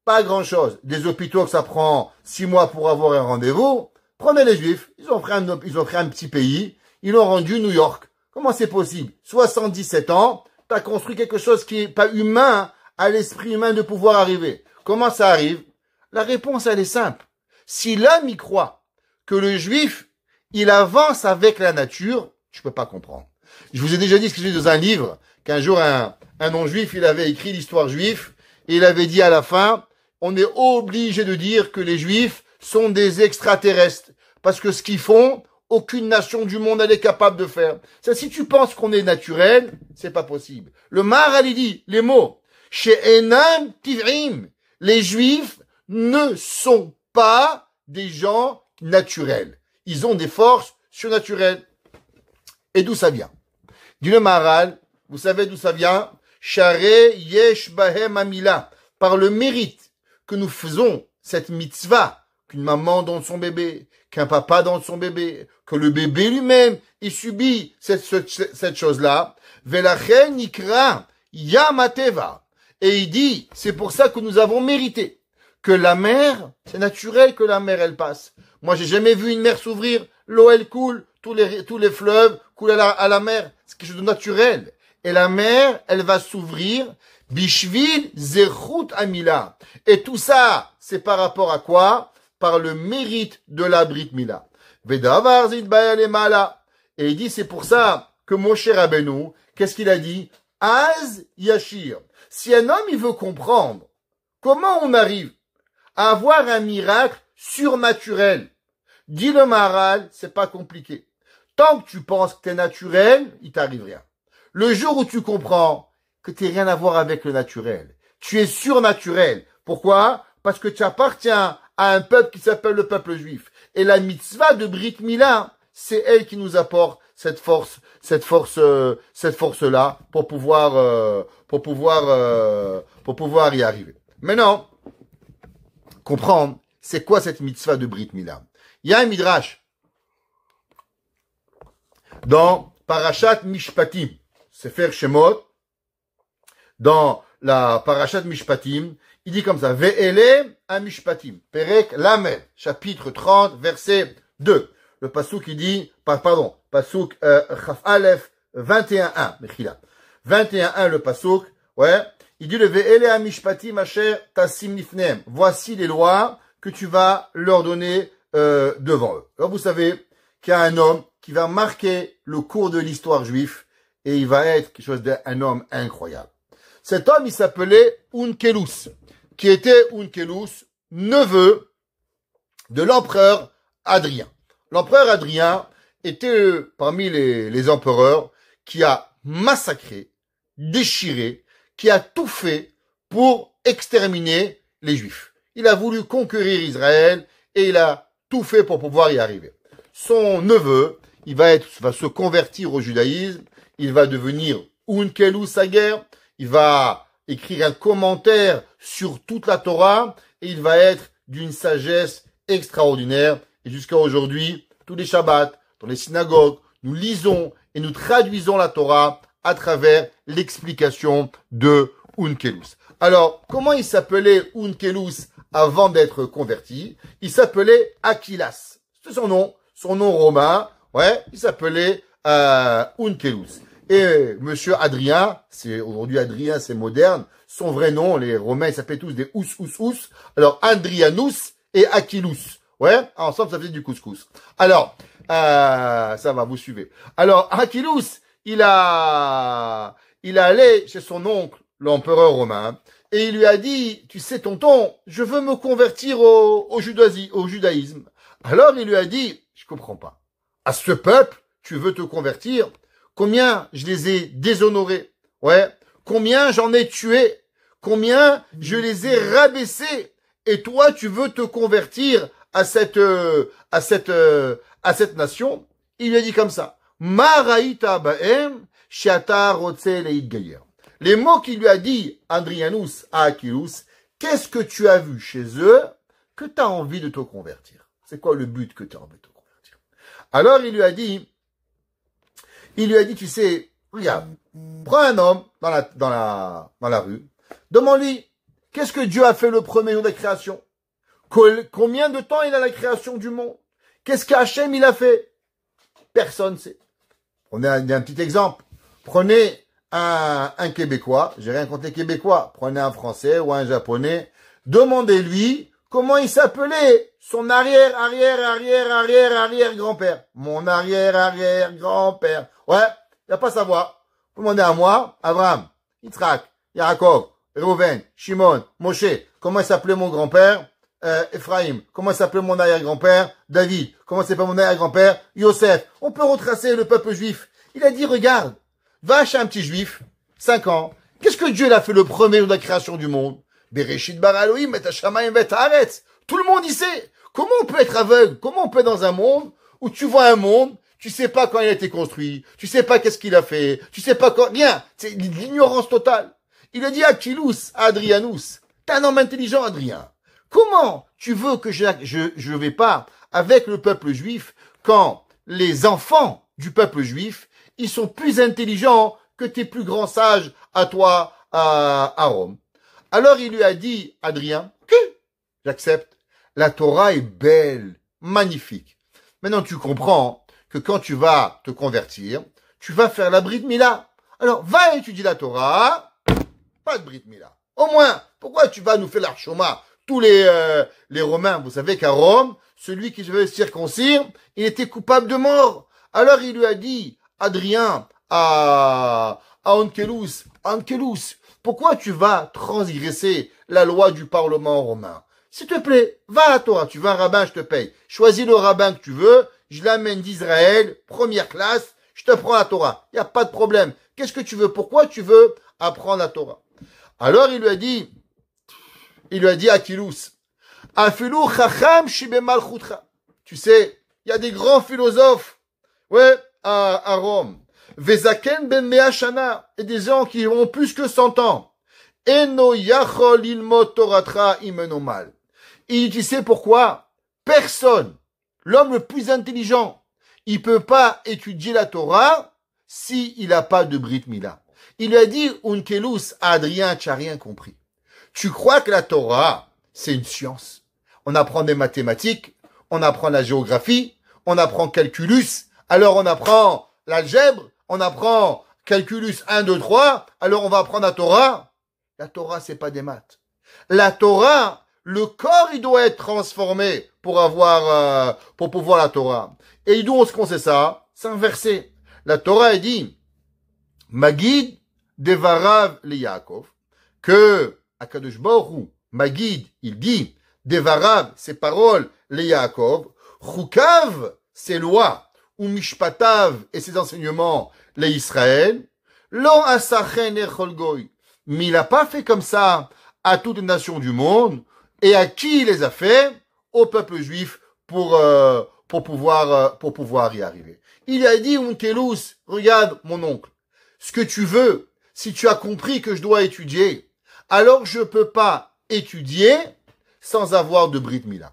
Speaker 1: Pas grand-chose. Des hôpitaux que ça prend 6 mois pour avoir un rendez-vous. Prenez les Juifs. Ils ont créé un petit pays. Ils l'ont rendu New York. Comment c'est possible? 77 ans, tu as construit quelque chose qui est pas humain à l'esprit humain de pouvoir arriver. Comment ça arrive? La réponse, elle est simple. Si l'homme y croit que le Juif, il avance avec la nature, je peux pas comprendre. Je vous ai déjà dit ce que j'ai dit dans un livre, qu'un jour un non-juif, il avait écrit l'histoire juive, et il avait dit à la fin, on est obligé de dire que les Juifs sont des extraterrestres, parce que ce qu'ils font, aucune nation du monde elle est capable de faire. Ça, si tu penses qu'on est naturel, c'est pas possible. Le Maharal il dit les mots, chez Enam Tivrim, les Juifs ne sont pas des gens naturels. Ils ont des forces surnaturelles. Et d'où ça vient? Dit le Maharal, vous savez d'où ça vient? Share yesh bahem amila. Par le mérite que nous faisons cette mitzvah, qu'une maman donne son bébé, qu'un papa donne son bébé, que le bébé lui-même, il subit cette chose-là. Velachen ikra yamateva. Et il dit, c'est pour ça que nous avons mérité que la mer, c'est naturel que la mer, elle passe. Moi, j'ai jamais vu une mer s'ouvrir, l'eau, elle coule, tous les fleuves coulent à la mer. C'est quelque chose de naturel. Et la mer, elle va s'ouvrir, bishvil zerchut amila. Et tout ça, c'est par rapport à quoi? Par le mérite de la Brit Mila. Vedavar zid mala. Et il dit, c'est pour ça que Moshe Rabbeinu, qu'est-ce qu'il a dit? Az yashir. Si un homme, il veut comprendre comment on arrive à avoir un miracle surnaturel, dit le Maharal, c'est pas compliqué. Tant que tu penses que t'es naturel, il t'arrive rien. Le jour où tu comprends que t'es rien à voir avec le naturel, tu es surnaturel. Pourquoi? Parce que tu appartiens à un peuple qui s'appelle le peuple juif. Et la mitzvah de Brit Mila, c'est elle qui nous apporte cette force-là pour pouvoir y arriver. Maintenant, comprendre, c'est quoi cette mitzvah de Brit Mila? Il y a un midrash dans Parashat Mishpatim, Sefer Shemot, dans la Parashat Mishpatim, il dit comme ça, Ve'ele a Mishpatim, Perek Lamed, chapitre 30, verset 2. Le pasouk, il dit, pasouk Chaf Aleph 21.1, Mechila. 21.1, le pasouk, ouais, il dit le Ve'ele a Mishpatim asher tasim lifnehem. Voici les lois que tu vas leur donner devant eux. Alors vous savez qu'il y a un homme qui va marquer le cours de l'histoire juive et il va être quelque chose d'un homme incroyable. Cet homme, il s'appelait Onkelos, qui était Onkelos, neveu de l'empereur Adrien. L'empereur Adrien était parmi les empereurs qui a massacré, déchiré, qui a tout fait pour exterminer les Juifs. Il a voulu conquérir Israël et il a tout fait pour pouvoir y arriver. Son neveu, il va se convertir au judaïsme, il va devenir Onkelos Aguerre, il va écrire un commentaire sur toute la Torah et il va être d'une sagesse extraordinaire. Et jusqu'à aujourd'hui, tous les Shabbats, dans les synagogues, nous lisons et nous traduisons la Torah à travers l'explication de Onkelos. Alors, comment il s'appelait Onkelos avant d'être converti? Il s'appelait Achilas. C'est son nom romain. Ouais, il s'appelait Onkelos. Et monsieur Adrien, c'est aujourd'hui Adrien, c'est moderne. Son vrai nom, les Romains, ils s'appelaient tous des Ous. Alors Adrianus et Achillus. Ouais, ensemble ça faisait du couscous. Alors, ça va, vous suivez. Alors Achillus, il est allé chez son oncle, l'empereur romain, et il lui a dit, tu sais tonton, je veux me convertir au judaïsme. Alors il lui a dit, je comprends pas. À ce peuple, tu veux te convertir? Combien je les ai déshonorés? Ouais. Combien j'en ai tué? Combien je les ai rabaissés? Et toi, tu veux te convertir à cette nation? Il lui a dit comme ça. Maraïta ba'em shiata rotse leid gayer. Les mots qu'il lui a dit, Adrianus à Achillus, qu'est-ce que tu as vu chez eux que tu as envie de te convertir? C'est quoi le but que tu as envie de te convertir? Alors il lui a dit, tu sais, Regarde, prends un homme dans la rue, demande-lui, qu'est-ce que Dieu a fait le premier jour de la création? Combien de temps il a la création du monde? Qu'est-ce qu'Hachem il a fait? Personne ne sait. Prenez un petit exemple. Prenez un Québécois, j'ai rien contre les Québécois, prenez un Français ou un Japonais, demandez-lui comment il s'appelait son arrière-grand-père. Mon arrière-grand-père. Ouais, il va pas savoir. Vous demandez à moi, Abraham, Yitzhak, Yaakov, Reuven, Shimon, Moshe, comment il s'appelait mon grand-père? Ephraim, comment il s'appelait mon arrière-grand-père? David, comment s'appelait mon arrière-grand-père? Yosef. On peut retracer le peuple juif. Il a dit, regarde, va chez un petit juif, 5 ans. Qu'est-ce que Dieu a fait le premier jour de la création du monde? Bereshit bara Elohim et hashamayim vet haaretz. Tout le monde y sait. Comment on peut être aveugle? Comment on peut être dans un monde où tu vois un monde, tu sais pas quand il a été construit, tu sais pas qu'est-ce qu'il a fait, tu sais pas quand, rien. C'est l'ignorance totale. Il a dit à Achilous, à Adrianus, t'es un homme intelligent, Adrien. Comment tu veux que je vais pas avec le peuple juif quand les enfants du peuple juif, ils sont plus intelligents que tes plus grands sages à toi, à Rome? Alors il lui a dit, Adrien, que j'accepte. La Torah est belle, magnifique. Maintenant tu comprends que quand tu vas te convertir, tu vas faire la Brit Mila. Alors va étudier la Torah, pas de Brit Mila. Au moins, pourquoi tu vas nous faire l'Archoma? Tous les Romains, vous savez qu'à Rome, celui qui devait se circoncire, il était coupable de mort. Alors il lui a dit, Adrien, à Onkelos, pourquoi tu vas transgresser la loi du Parlement romain? S'il te plaît, va à la Torah, tu veux un rabbin, je te paye. Choisis le rabbin que tu veux, je l'amène d'Israël, première classe, je te prends la Torah. Il n'y a pas de problème. Qu'est-ce que tu veux? Pourquoi tu veux apprendre la Torah? Alors il lui a dit, Achilous, Afilu chacham shibe malchutcha. Tu sais, il y a des grands philosophes, ouais, à Rome. Vezaken ben mea shana, et des gens qui ont plus que 100 ans. Eno yachol ilmot toratra imenomal. Et tu sais pourquoi? Personne, l'homme le plus intelligent, il peut pas étudier la Torah s'il n'a pas de Brit Mila. Il lui a dit, Unkelus, Adrien, tu n'as rien compris. Tu crois que la Torah, c'est une science. On apprend des mathématiques, on apprend la géographie, on apprend calculus, alors on apprend l'algèbre, on apprend calculus 1, 2, 3, alors on va apprendre la Torah. La Torah, c'est pas des maths. La Torah, le corps, il doit être transformé pour pouvoir la Torah. Et d'où est-ce qu'on sait ça? C'est un verset. La Torah, elle dit, Magid devarav le Yaakov, que Akadosh Baruch Hu, Magid, il dit, devarav, ses paroles, le Yaakov, Chukav, ses lois, ou Mishpatav, et ses enseignements, les Israël, Lo asachen echol goy. Mais il n'a pas fait comme ça à toutes les nations du monde. Et à qui il les a fait? Au peuple juif pour pouvoir y arriver. Il a dit, Unkelus, regarde mon oncle, ce que tu veux, si tu as compris que je dois étudier, alors je peux pas étudier sans avoir de Brit Mila.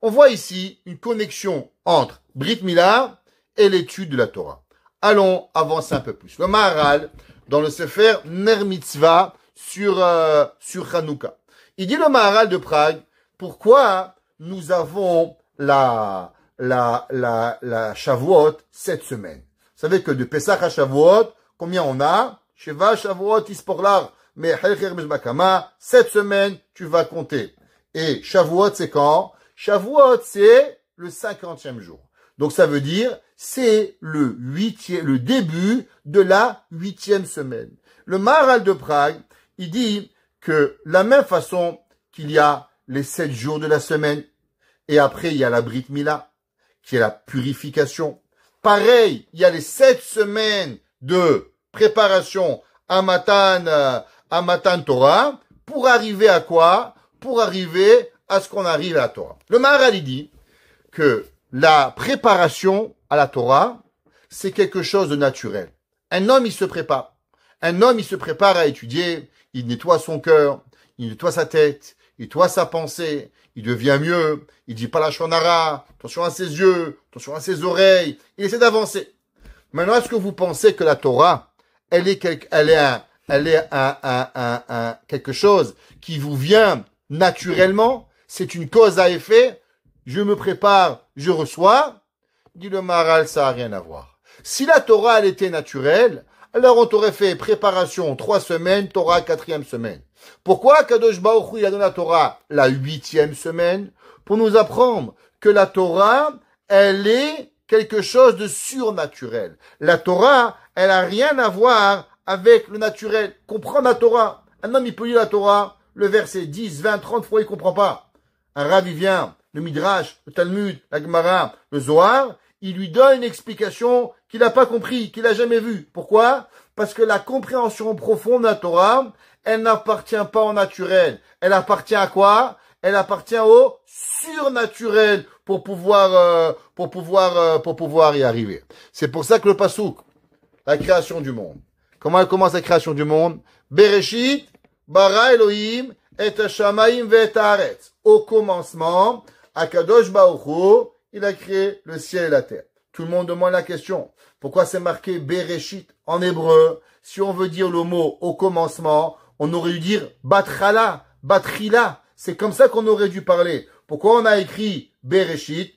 Speaker 1: On voit ici une connexion entre Brit Mila et l'étude de la Torah. Allons avancer un peu plus. Le Maharal, dans le Sefer Ner Mitzvah sur Hanouka. Il dit le Maharal de Prague, pourquoi nous avons la Shavuot cette semaine. Vous savez que de Pesach à Shavuot, combien on a? Sheva Shavuot Isporlar, mais cette semaine, tu vas compter. Et Shavuot, c'est quand? Shavuot, c'est le 50e jour. Donc ça veut dire, c'est le début de la 8e semaine. Le Maharal de Prague, il dit que la même façon qu'il y a les 7 jours de la semaine, et après il y a la Brit Mila, qui est la purification. Pareil, il y a les 7 semaines de préparation à Matan Torah, pour arriver à quoi? Pour arriver à ce qu'on arrive à la Torah. Le Maharal, il dit que la préparation à la Torah, c'est quelque chose de naturel. Un homme, il se prépare. Un homme, il se prépare à étudier, il nettoie son cœur, il nettoie sa tête, il nettoie sa pensée, il devient mieux, il dit pas la shonara, attention à ses yeux, attention à ses oreilles, il essaie d'avancer. Maintenant, est-ce que vous pensez que la Torah, elle est quelque chose qui vous vient naturellement. C'est une cause à effet. Je me prépare, je reçois. Dit le Maharal, ça n'a rien à voir. Si la Torah, elle était naturelle, alors on t'aurait fait préparation 3 semaines, Torah 4e semaine. Pourquoi Kadosh Baruch Hu, il a donné la Torah la 8e semaine? Pour nous apprendre que la Torah, elle est quelque chose de surnaturel. La Torah, elle a rien à voir avec le naturel. Comprendre la Torah. Un homme, il peut lire la Torah, le verset 10, 20, 30 fois, il comprend pas. Un rabbin, il vient, le Midrash, le Talmud, la Gemara, le Zohar, il lui donne une explication qu'il n'a pas compris, qu'il n'a jamais vue. Pourquoi? Parce que la compréhension profonde de la Torah, elle n'appartient pas au naturel. Elle appartient à quoi? Elle appartient au surnaturel pour pouvoir y arriver. C'est pour ça que le Passouk, la création du monde. Comment elle commence la création du monde? Bereshit, bara Elohim, et hashamayim ve'et haaretz. Au commencement, Akadosh Baruch Hu, il a créé le ciel et la terre. Tout le monde demande la question. Pourquoi c'est marqué Bereshit en hébreu? Si on veut dire le mot au commencement, on aurait dû dire Batrala, Batrila. C'est comme ça qu'on aurait dû parler. Pourquoi on a écrit Bereshit?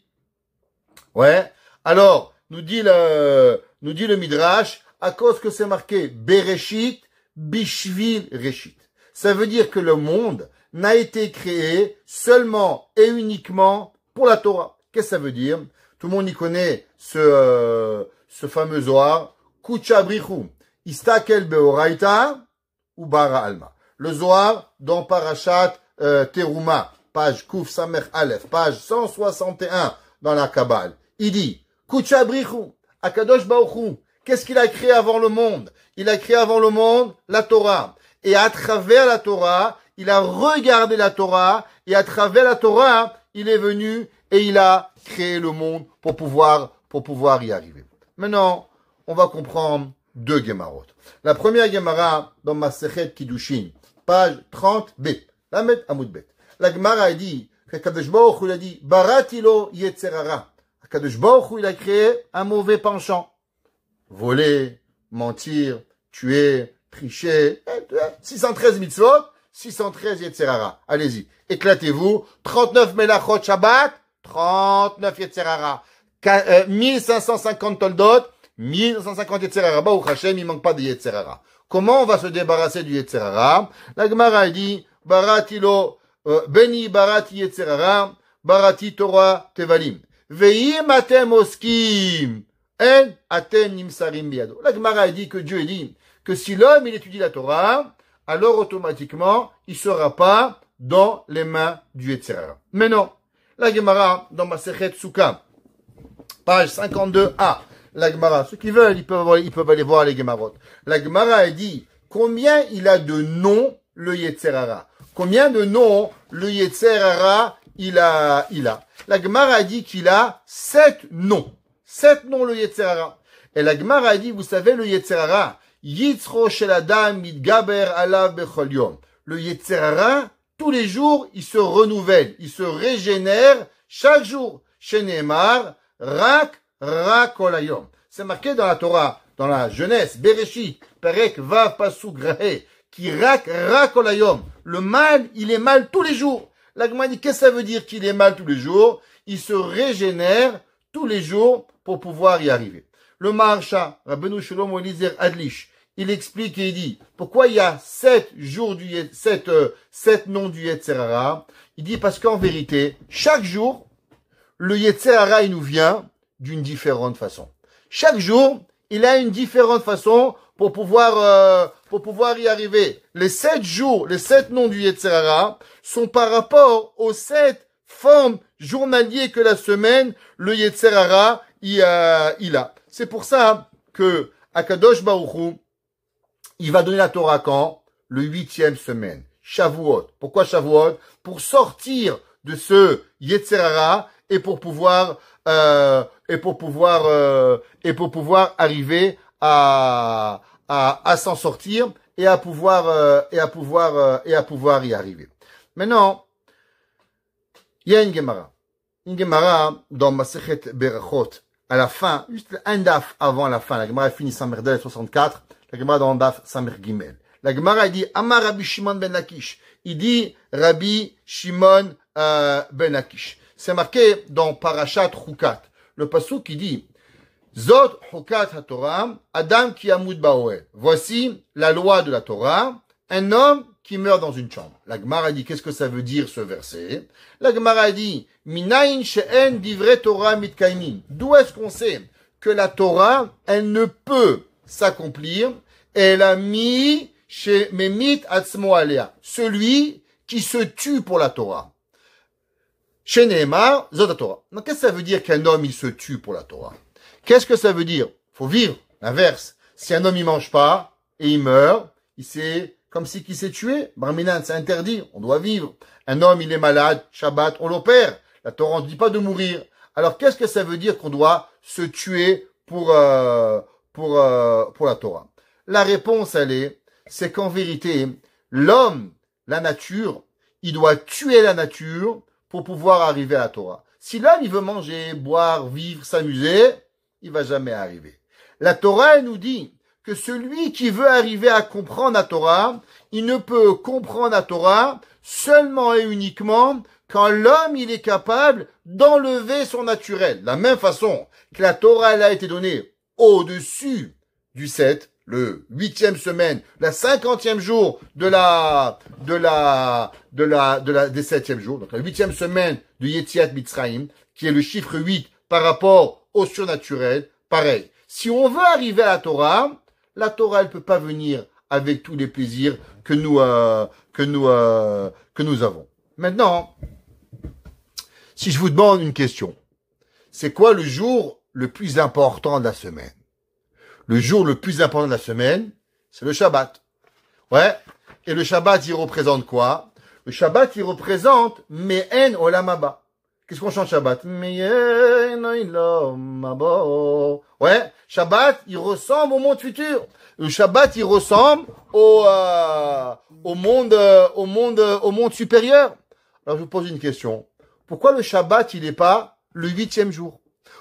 Speaker 1: Ouais. Alors, nous dit le Midrash, à cause que c'est marqué Bereshit, Bishvil Reshit. Ça veut dire que le monde n'a été créé seulement et uniquement pour la Torah. Qu'est-ce que ça veut dire? Tout le monde y connaît ce fameux Zohar. Kucha Brichu, Istakel Beoraita ou Bara Alma. Le Zohar dans Parashat Teruma, page Kuf Samer Aleph, page 161 dans la Kabbale. Il dit, Kucha Brichu, Akadosh Baruch Hu, qu'est-ce qu'il a créé avant le monde? Il a créé avant le monde la Torah. Et à travers la Torah, il a regardé la Torah, et à travers la Torah, il est venu et il a créé le monde pour pouvoir y arriver. Maintenant, on va comprendre 2 Gemarot. La première Gemara dans Masechet Kiddushin, page 30b, Lamed Amud Bet. La Gemara a dit, Kadosh Baruch Hu, il a dit, Baratilo Yetzerara. Kadosh Baruch Hu, il a créé un mauvais penchant. Voler, mentir, tuer, tricher, 613 mitzvot, 613 Yetzerara. Allez-y, éclatez-vous. 39 Melachot Shabbat, 39 Yetzerara. 1550 Toldot, 1550 Yetzerara. Baruch Hashem, il manque pas de Yetzerara. Comment on va se débarrasser du Yetzerara? La Gemara dit, Baratilo, Beni Barati Yetzerara, Barati Torah Tevalim. Veim atem oskim, en atem nimsarim biado. La Gemara dit que Dieu dit que si l'homme il étudie la Torah, alors automatiquement il sera pas dans les mains du Yetzerara. Mais non, la Gemara dans Masechet Sukkah, page 52a, la Gemara, ceux qui veulent, ils peuvent aller voir les Gemarot. La Gemara a dit combien il a de noms le Yetzerara. Combien de noms le Yetzerara il a. La Gemara a dit qu'il a 7 noms. 7 noms le Yetzerara. Et la Gemara a dit, vous savez, le Yetzerara, Yitzro shel adam mitgaber alav bechol yom. Le Yetzerara, tous les jours, il se renouvelle, il se régénère chaque jour. Shenemar, rak kol hayom. C'est marqué dans la Torah, dans la Genèse, Bereshit, Perek Vav Pasuk Grahe, qui rak kol hayom. Le mal, il est mal tous les jours. La Gemara dit, qu'est-ce que ça veut dire qu'il est mal tous les jours? Il se régénère tous les jours pour pouvoir y arriver. Le Maharsha, Rabbeinu Shalom Eliezer Adlish, il explique et il dit, pourquoi il y a 7 noms du Yetzerara? Il dit, parce qu'en vérité, chaque jour, le Yetzerara, il nous vient d'une différente façon. Chaque jour, il a une différente façon pour pouvoir y arriver. Les 7 jours, les 7 noms du Yetzerara sont par rapport aux 7 formes journalières que la semaine, le Yetzerara, il a. C'est pour ça que Akadosh Baruch Hu, il va donner la Torah quand? Le 8e semaine. Shavuot. Pourquoi Shavuot? Pour sortir de ce Yetzerara et pour pouvoir arriver à s'en sortir et à pouvoir y arriver. Maintenant, il y a une Gemara. Une Gemara dans Masechet Berachot, à la fin, juste un daf avant la fin, la Gemara finit sans Merdel 64, La Gemara dans Daf Samer Gimel. La Gemara dit Amar Rabbi Shimon ben Lakish. Il dit Rabbi Shimon ben Lakish. C'est marqué dans Parashat Chukat. Le pasuk qui dit Zot Chukat HaTorah, Adam ki amud ba'oel. Voici la loi de la Torah, un homme qui meurt dans une chambre. La Gemara dit qu'est-ce que ça veut dire ce verset? La Gemara dit Minayin she'en divrei Torah mitkaymin. D'où est-ce qu'on sait que la Torah, elle ne peut s'accomplir? Elle a mis chez Memit Atzmo Alea, celui qui se tue pour la Torah. Chez Nehemar, Zot Torah. Donc qu'est-ce que ça veut dire qu'un homme il se tue pour la Torah? Qu'est-ce que ça veut dire? Faut vivre. L'inverse. Si un homme il mange pas et il meurt, il s'est comme si qui s'est tué. Barminan, c'est interdit. On doit vivre. Un homme il est malade, Shabbat, on l'opère. La Torah ne dit pas de mourir. Alors qu'est-ce que ça veut dire qu'on doit se tuer pour la Torah? La réponse c'est qu'en vérité, l'homme, la nature, il doit tuer la nature pour pouvoir arriver à la Torah. Si l'homme, il veut manger, boire, vivre, s'amuser, il va jamais arriver. La Torah, elle nous dit que celui qui veut arriver à comprendre la Torah, il ne peut comprendre la Torah seulement et uniquement quand l'homme, il est capable d'enlever son naturel. De la même façon que la Torah, elle a été donnée au-dessus du 7, le 8e semaine, la 50e jour des 7e jours, donc la 8e semaine de Yetziat Mitzrayim, qui est le chiffre 8 par rapport au surnaturel, pareil. Si on veut arriver à la Torah, elle peut pas venir avec tous les plaisirs que nous avons. Maintenant, si je vous demande une question, c'est quoi le jour le plus important de la semaine? Le jour le plus important de la semaine, c'est le Shabbat. Ouais. Et le Shabbat, il représente quoi? Le Shabbat, il représente Me'en Olam Haba. Qu'est-ce qu'on chante Shabbat? Me'en Olam Haba. Ouais. Shabbat, il ressemble au monde futur. Le Shabbat, il ressemble au monde supérieur. Alors, je vous pose une question. Pourquoi le Shabbat, il n'est pas le 8e jour?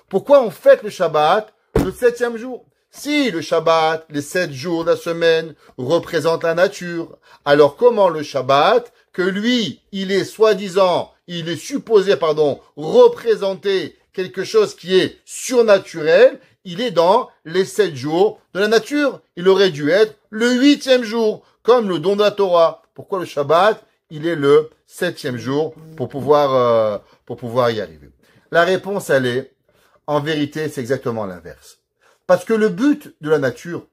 Speaker 1: Pourquoi on fête le Shabbat le 7e jour? Si le Shabbat, les 7 jours de la semaine, représentent la nature, alors comment le Shabbat, que lui, il est supposé, représenter quelque chose qui est surnaturel, il est dans les 7 jours de la nature. Il aurait dû être le 8e jour, comme le don de la Torah. Pourquoi le Shabbat, il est le 7e jour pour pouvoir y arriver? La réponse, en vérité, c'est exactement l'inverse. Parce que le but de la nature,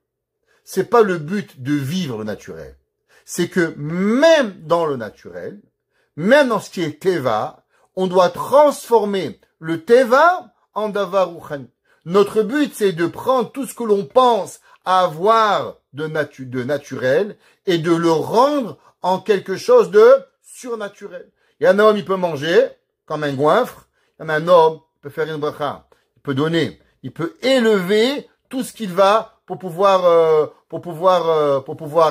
Speaker 1: c'est pas le but de vivre le naturel. C'est que même dans le naturel, même dans ce qui est Teva, on doit transformer le Teva en Davar Ruchani. Notre but, c'est de prendre tout ce que l'on pense avoir de naturel et de le rendre en quelque chose de surnaturel. Il y a un homme, il peut manger comme un goinfre. Il y a un homme, il peut faire une bracha. Il peut donner. Il peut élever tout ce qu'il va pour pouvoir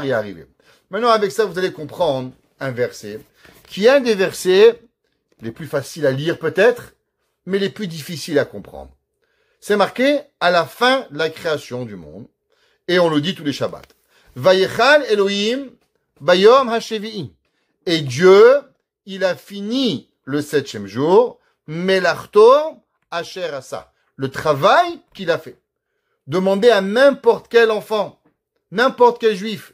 Speaker 1: y arriver. Maintenant, avec ça, vous allez comprendre un verset qui est un des versets les plus faciles à lire peut-être, mais les plus difficiles à comprendre. C'est marqué à la fin de la création du monde, et on le dit tous les Shabbats. Vayechal Elohim bayom hashevi'i. Et Dieu, il a fini le 7e jour, melachto asher asa. Le travail qu'il a fait. Demandez à n'importe quel enfant, n'importe quel juif,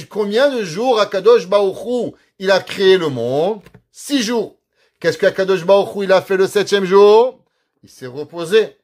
Speaker 1: combien de jours Akadosh Baruch Hu, il a créé le monde? 6 jours. Qu'est-ce qu'Akadosh Baruch Hu, il a fait le 7e jour? Il s'est reposé.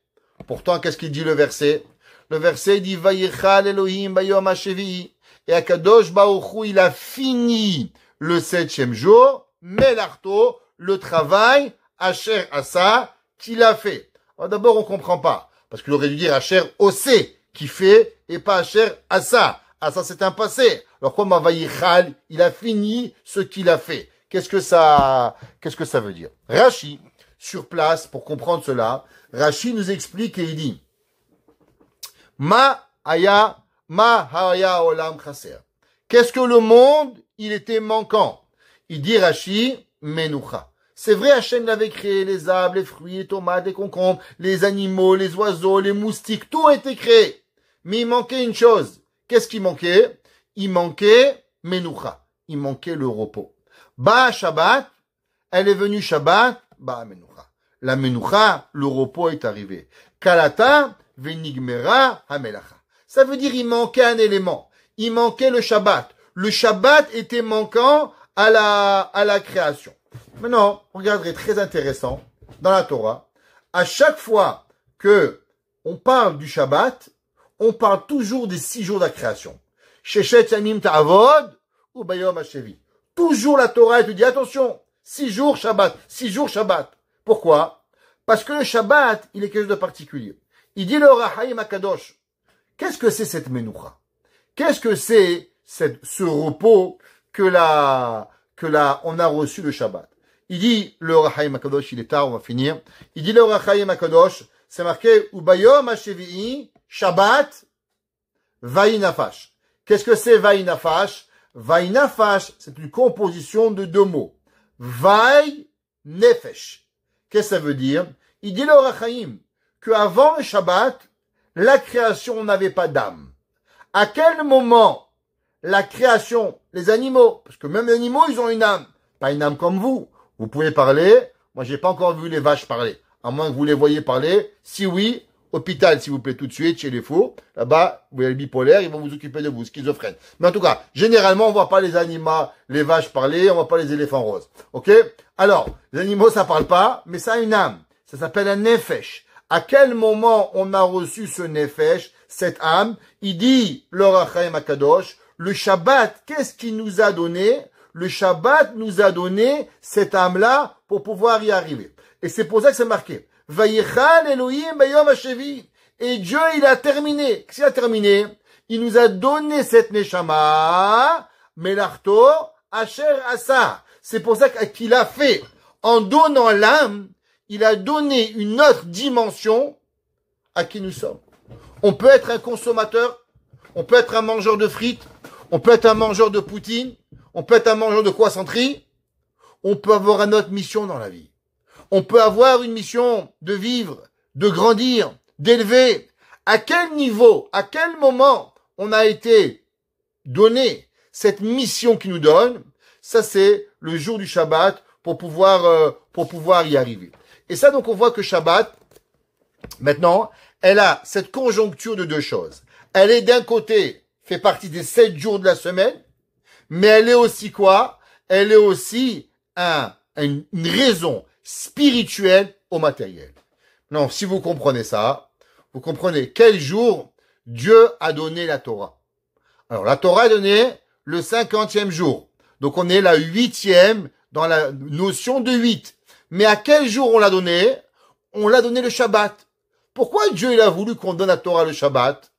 Speaker 1: Pourtant, qu'est-ce qu'il dit le verset? Le verset dit Vayichal Elohim bayom hashevi'i. Et Akadosh Baruch Hu, il a fini le 7e jour, Melarto, le travail, Asher Asa, qu'il a fait. Alors d'abord, on comprend pas. Parce qu'il aurait dû dire Asher Osé, qui fait, et pas Asher Asa. Asa, c'est un passé. Alors comme Vayichal, il a fini ce qu'il a fait. Qu'est-ce que ça veut dire? Rashi, sur place, pour comprendre cela, Rashi nous explique et il dit, Ma haya olam chaser. Qu'est-ce que le monde, il était manquant? Il dit Rashi, Menucha. C'est vrai, Hachem l'avait créé, les arbres, les fruits, les tomates, les concombres, les animaux, les oiseaux, les moustiques, tout a été créé. Mais il manquait une chose. Qu'est-ce qui manquait? Il manquait Menucha. Il manquait le repos. Ba Shabbat, elle est venue Shabbat, Ba Menucha. La Menucha, le repos est arrivé. Kalata, Venigmera, Hamelacha. Ça veut dire il manquait un élément. Il manquait le Shabbat. Le Shabbat était manquant à la création. Maintenant, regardez, très intéressant, dans la Torah, à chaque fois que on parle du Shabbat, on parle toujours des 6 jours de la création. Sheshet Yamim Ta'avod ou Bayom HaShevi. Toujours la Torah, elle te dit, attention, 6 jours Shabbat, 6 jours Shabbat. Pourquoi? Parce que le Shabbat, il est quelque chose de particulier. Il dit le Rahaim Akadosh. Qu'est-ce que c'est cette Menucha? Qu'est-ce que c'est ce repos on a reçu le Shabbat? Il dit le Rahaim Akadosh, il est tard, on va finir. Il dit le Rahaim Akadosh, c'est marqué Ubayom HaShevi'i Shabbat Vaïnafash. Qu'est-ce que c'est Vaïnafash? Vaïnafash, c'est une composition de 2 mots. Vaï Nefesh. Qu'est-ce que ça veut dire? Il dit le Rachaim qu'avant le Shabbat, la création n'avait pas d'âme. À quel moment la création, les animaux, parce que même les animaux, ils ont une âme, pas une âme comme vous. Vous pouvez parler. Moi, j'ai pas encore vu les vaches parler. À moins que vous les voyez parler. Si oui, hôpital, s'il vous plaît, tout de suite, chez les fous. Là-bas, vous avez le bipolaire, ils vont vous occuper de vous, schizophrène. Mais en tout cas, généralement, on voit pas les animaux, les vaches parler, on voit pas les éléphants roses. Ok? Alors, les animaux, ça parle pas, mais ça a une âme. Ça s'appelle un nefesh. À quel moment on a reçu ce nefesh, cette âme? Il dit, le Rachaim Akadosh, le Shabbat, qu'est-ce qu'il nous a donné? Le Shabbat nous a donné cette âme-là pour pouvoir y arriver. Et c'est pour ça que c'est marqué. Vayichal Elohim Bayom HaShevi. Et Dieu, il a terminé. Qu'est-ce qu'il a terminé? Il nous a donné cette Neshama, Melarto, Asher Asa. C'est pour ça qu'il a fait. En donnant l'âme, il a donné une autre dimension à qui nous sommes. On peut être un consommateur, on peut être un mangeur de frites, on peut être un mangeur de poutine, on peut être un mangeur de croissanterie, on peut avoir une autre mission dans la vie. On peut avoir une mission de vivre, de grandir, d'élever. À quel niveau, à quel moment on a été donné cette mission qui nous donne? Ça, c'est le jour du Shabbat pour pouvoir y arriver. Et ça, donc, on voit que Shabbat, maintenant, elle a cette conjoncture de 2 choses. Elle est d'un côté, fait partie des 7 jours de la semaine, mais elle est aussi quoi? Elle est aussi une raison spirituelle au matériel. Non, si vous comprenez ça, vous comprenez quel jour Dieu a donné la Torah. Alors, la Torah est donnée le 50e jour. Donc, on est la 8e dans la notion de 8. Mais à quel jour on l'a donné? On l'a donné le Shabbat. Pourquoi Dieu il a voulu qu'on donne la Torah le Shabbat?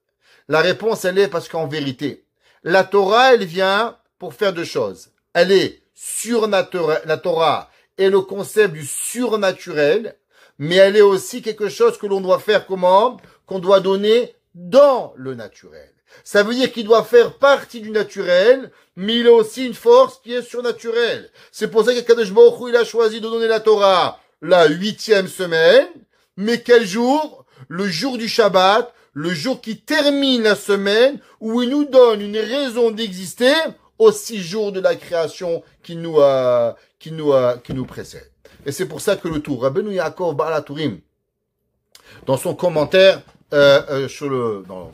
Speaker 1: La réponse, elle est parce qu'en vérité, la Torah, elle vient pour faire 2 choses. Elle est surnaturelle. La Torah est le concept du surnaturel, mais elle est aussi quelque chose que l'on doit faire comment? Qu'on doit donner dans le naturel. Ça veut dire qu'il doit faire partie du naturel, mais il a aussi une force qui est surnaturelle. C'est pour ça que Kadosh Baruch Hu, il a choisi de donner la Torah la 8e semaine, mais quel jour? Le jour du Shabbat, le jour qui termine la semaine, où il nous donne une raison d'exister aux 6 jours de la création qui nous précède. Et c'est pour ça que le tour, Rabbeinu Yaakov Baal HaTurim, dans son commentaire dans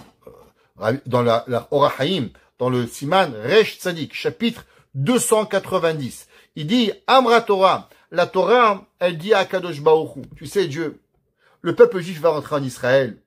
Speaker 1: la Or HaHaim, dans le Siman Resh Tzadik, chapitre 290, il dit Amra Torah, la Torah, elle dit à Kadosh Baruch Hu, tu sais Dieu, le peuple juif va rentrer en Israël,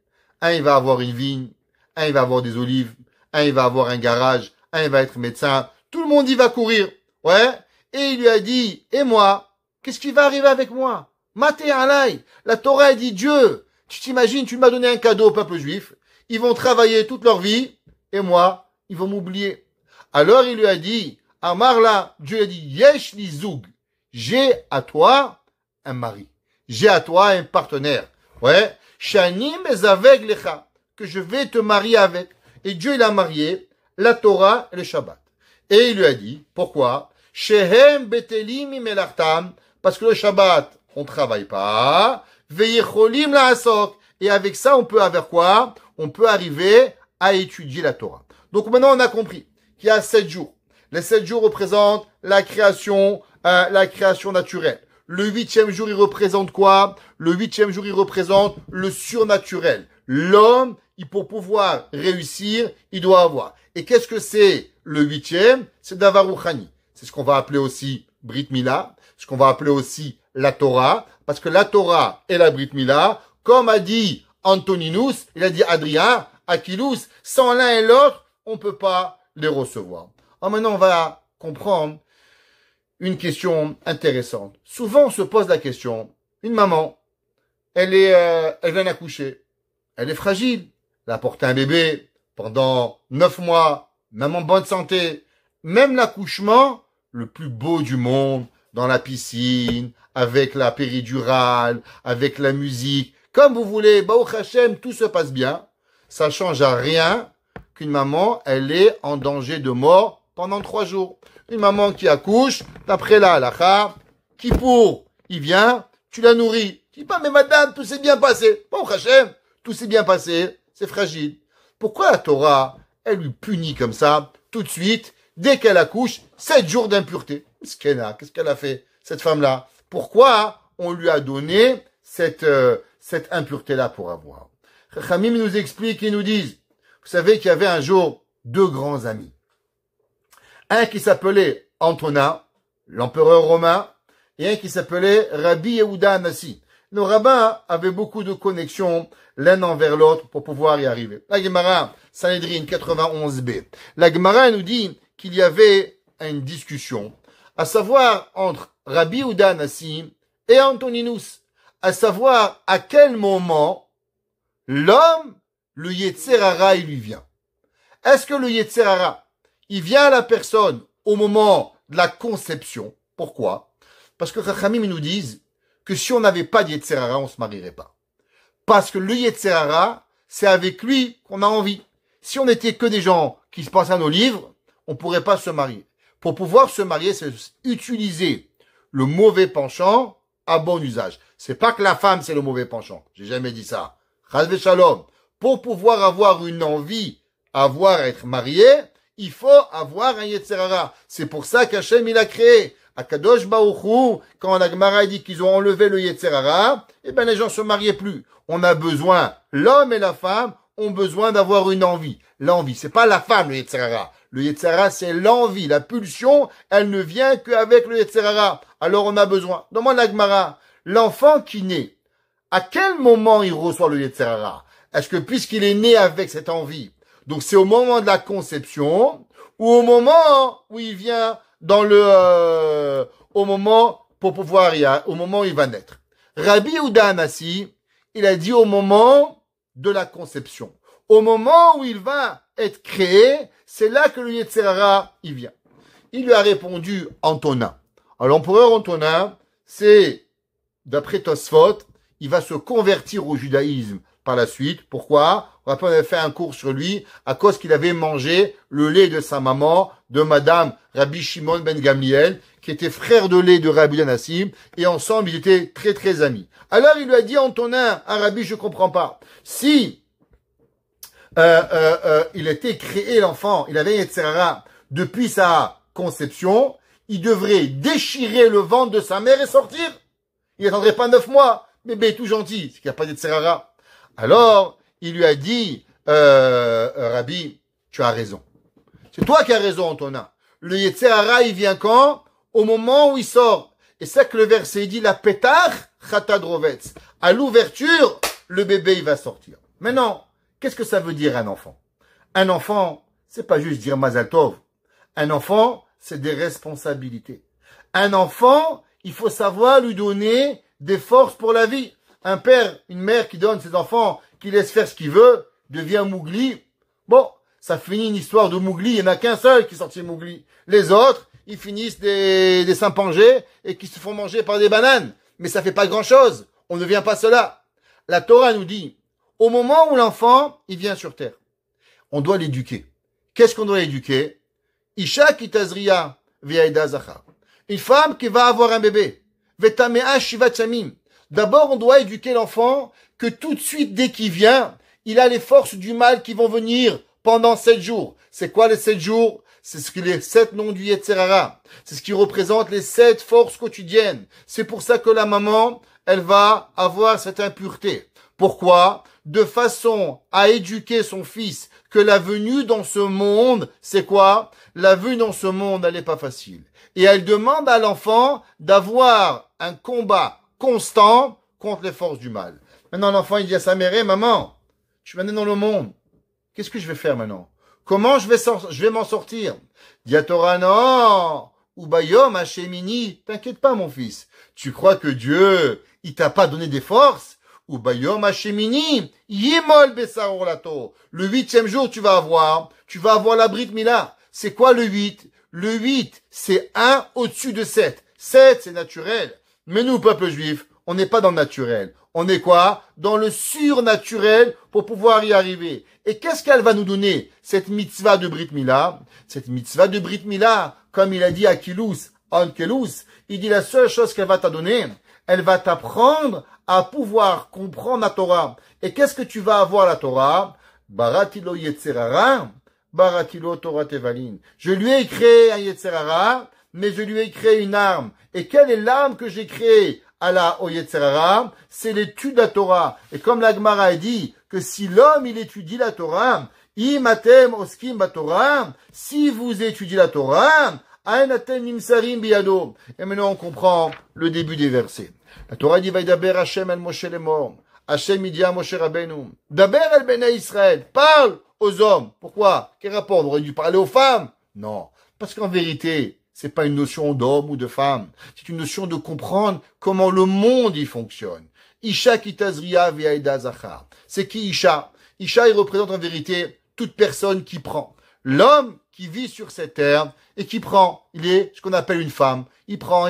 Speaker 1: un il va avoir une vigne, un il va avoir des olives, un il va avoir un garage, un il va être médecin, tout le monde y va courir, ouais, et il lui a dit, et moi, qu'est-ce qui va arriver avec moi? Maté alay, la Torah elle dit Dieu, tu t'imagines, tu m'as donné un cadeau au peuple juif, ils vont travailler toute leur vie, et moi, ils vont m'oublier. Alors il lui a dit, Amarla, Dieu a dit, Yesh li zoug, j'ai à toi un mari, j'ai à toi un partenaire, ouais, Shani mezaveg lecha, que je vais te marier avec. Et Dieu il a marié la Torah et le Shabbat. Et il lui a dit, pourquoi? Shehem betelim imelartam, parce que le Shabbat, on travaille pas, veyecholim la asok, et avec ça, on peut avoir quoi? On peut arriver à étudier la Torah. Donc maintenant, on a compris qu'il y a 7 jours. Les 7 jours représentent la création naturelle. Le 8e jour, il représente quoi? Le 8e jour, il représente le surnaturel. L'homme, pour pouvoir réussir, il doit avoir. Et qu'est-ce que c'est le 8e? C'est Davar Rouhani. C'est ce qu'on va appeler aussi Brit Mila, ce qu'on va appeler aussi la Torah, parce que la Torah et la Brit Mila, comme a dit Antoninus, il a dit Adrien, Achillus, sans l'un et l'autre, on ne peut pas les recevoir. Alors maintenant, on va comprendre une question intéressante. Souvent, on se pose la question, une maman, elle vient d'accoucher, elle est fragile, elle a porté un bébé pendant 9 mois, même en bonne santé, même l'accouchement, le plus beau du monde, dans la piscine, avec la péridurale, avec la musique, comme vous voulez, Baruch Hashem, tout se passe bien, ça change à rien qu'une maman, elle est en danger de mort pendant 3 jours. Une maman qui accouche, d'après la halakha, Kippour, il vient, tu la nourris. Tu dis pas, mais madame, tout s'est bien passé. Bon, Hachem, tout s'est bien passé, c'est fragile. Pourquoi la Torah, elle lui punit comme ça, tout de suite, dès qu'elle accouche, 7 jours d'impureté? Qu'est-ce qu'elle a fait, cette femme-là? Pourquoi on lui a donné cette impureté-là pour avoir? Chachamim nous explique et nous disent, vous savez qu'il y avait un jour 2 grands amis. Un qui s'appelait Antonin, l'empereur romain, et un qui s'appelait Rabbi Yehuda Anassi. Nos rabbins avaient beaucoup de connexions l'un envers l'autre pour pouvoir y arriver. La Gemara, Sanhedrin 91b. La Gemara nous dit qu'il y avait une discussion, à savoir entre Rabbi Yehuda Anassi et Antoninus, à savoir à quel moment l'homme, le Yetzer Hara, il lui vient. Est-ce que le Yetzer Hara, il vient à la personne au moment de la conception? Pourquoi? Parce que Chachamim nous disent que si on n'avait pas de Yetzer Hara, on se marierait pas. Parce que le Yetzer Hara, c'est avec lui qu'on a envie. Si on n'était que des gens qui se passent à nos livres, on pourrait pas se marier. Pour pouvoir se marier, c'est utiliser le mauvais penchant à bon usage. C'est pas que la femme, c'est le mauvais penchant. J'ai jamais dit ça. Chas v'shalom. Pour pouvoir avoir une envie, à être marié, il faut avoir un Yetzer Hara. C'est pour ça qu'Hachem, il a créé. À Kadosh Baruch Hu, quand la Gemara dit qu'ils ont enlevé le Yetzer Hara, eh ben, les gens se mariaient plus. On a besoin, l'homme et la femme ont besoin d'avoir une envie. L'envie, c'est pas la femme, le Yetzer Hara. Le Yetzer Hara, c'est l'envie. La pulsion, elle ne vient qu'avec le Yetzer Hara. Alors on a besoin. Demande la Gemara. L'enfant qui naît, à quel moment il reçoit le Yetzer Hara? Est-ce que puisqu'il est né avec cette envie, donc c'est au moment de la conception, ou au moment où il vient dans au moment pour pouvoir au moment où il va naître? Rabbi Yehuda Anassi, il a dit au moment de la conception. Au moment où il va être créé, c'est là que le Yetzer Hara, il vient. Il lui a répondu Antonin. Alors l'empereur Antonin, c'est, d'après Tosfot, il va se convertir au judaïsme par la suite. Pourquoi? On avait fait un cours sur lui à cause qu'il avait mangé le lait de sa maman, de madame Rabbi Shimon ben Gamliel, qui était frère de lait de Rabbi Anassi, et ensemble ils étaient très très amis. Alors il lui a dit Antonin, ah Rabbi, je comprends pas. Si il était créé l'enfant, il avait Yetzer Hara depuis sa conception, il devrait déchirer le ventre de sa mère et sortir. Il n'attendrait pas 9 mois. Bébé tout gentil, c'est qu'il n'y a pas de Yetzer Hara. Alors, il lui a dit, Rabbi, tu as raison. C'est toi qui as raison, Antonin. Le Yetzer Hara, il vient quand? Au moment où il sort. Et c'est que le verset dit, la pétach, chatadrovetz. À l'ouverture, le bébé, il va sortir. Maintenant, qu'est-ce que ça veut dire un enfant? Un enfant, c'est pas juste dire Mazal Tov. Un enfant, c'est des responsabilités. Un enfant, il faut savoir lui donner des forces pour la vie. Un père, une mère qui donne ses enfants, qui laisse faire ce qu'il veut, devient Mougli. Bon, ça finit une histoire de Mougli. Il n'y en a qu'un seul qui sortit Mougli. Les autres, ils finissent des Saint-Pangé et qui se font manger par des bananes. Mais ça fait pas grand chose. On ne devient pas cela. La Torah nous dit, au moment où l'enfant, il vient sur terre, on doit l'éduquer. Qu'est-ce qu'on doit l'éduquer? Isha kitazriya v'yaida zachar. Une femme qui va avoir un bébé. Vetamea shivat shamim. D'abord, on doit éduquer l'enfant que tout de suite, dès qu'il vient, il a les forces du mal qui vont venir pendant 7 jours. C'est quoi les 7 jours? C'est ce que les 7 noms du Yetzer Hara. C'est ce qui représente les 7 forces quotidiennes. C'est pour ça que la maman, elle va avoir cette impureté. Pourquoi? De façon à éduquer son fils que la venue dans ce monde, c'est quoi? La venue dans ce monde, elle n'est pas facile. Et elle demande à l'enfant d'avoir un combat constant contre les forces du mal. Maintenant, l'enfant, il dit à sa mère, maman, je suis maintenant dans le monde. Qu'est-ce que je vais faire maintenant? Comment je vais m'en sortir? Dit à Torah, non, Ubayom Hashemini, t'inquiète pas, mon fils. Tu crois que Dieu, il t'a pas donné des forces? Ubayom Hashemini, Yimol Besaror Lato. Le 8e jour, tu vas avoir la Brit Mila. C'est quoi le 8? Le 8, c'est 1 au-dessus de 7. 7, c'est naturel. Mais nous, peuple juif, on n'est pas dans le naturel. On est quoi? Dans le surnaturel pour pouvoir y arriver. Et qu'est-ce qu'elle va nous donner, cette mitzvah de Brit Mila? Cette mitzvah de Brit Mila, comme il a dit à Kilous, Ankelous, il dit la seule chose qu'elle va t'adonner, elle va t'apprendre à pouvoir comprendre la Torah. Et qu'est-ce que tu vas avoir la Torah? Baratilo Yetzer Hara, Baratilo Torah Tevalin. Je lui ai créé un Yetzer Hara, mais je lui ai créé une arme. Et quelle est l'arme que j'ai créée au Yetzer Hara? C'est l'étude de la Torah. Et comme la Gemara a dit que si l'homme il étudie la Torah, imatem oskim batorah, si vous étudiez la Torah, aenatem nimsarim biyado. Et maintenant on comprend le début des versets. La Torah dit Vaidaber Hashem el Moshe lemor. Hashem il dit à Moshe Rabbeinu, Daber el Bnei Israël, parle aux hommes. Pourquoi? Quel rapport? On aurait dû parler aux femmes? Non. Parce qu'en vérité, c'est pas une notion d'homme ou de femme. C'est une notion de comprendre comment le monde y fonctionne. Isha kitazriya v'yaida zachar. C'est qui Isha? Isha, il représente en vérité toute personne qui prend. L'homme qui vit sur cette terre et qui prend, il est ce qu'on appelle une femme. Il prend.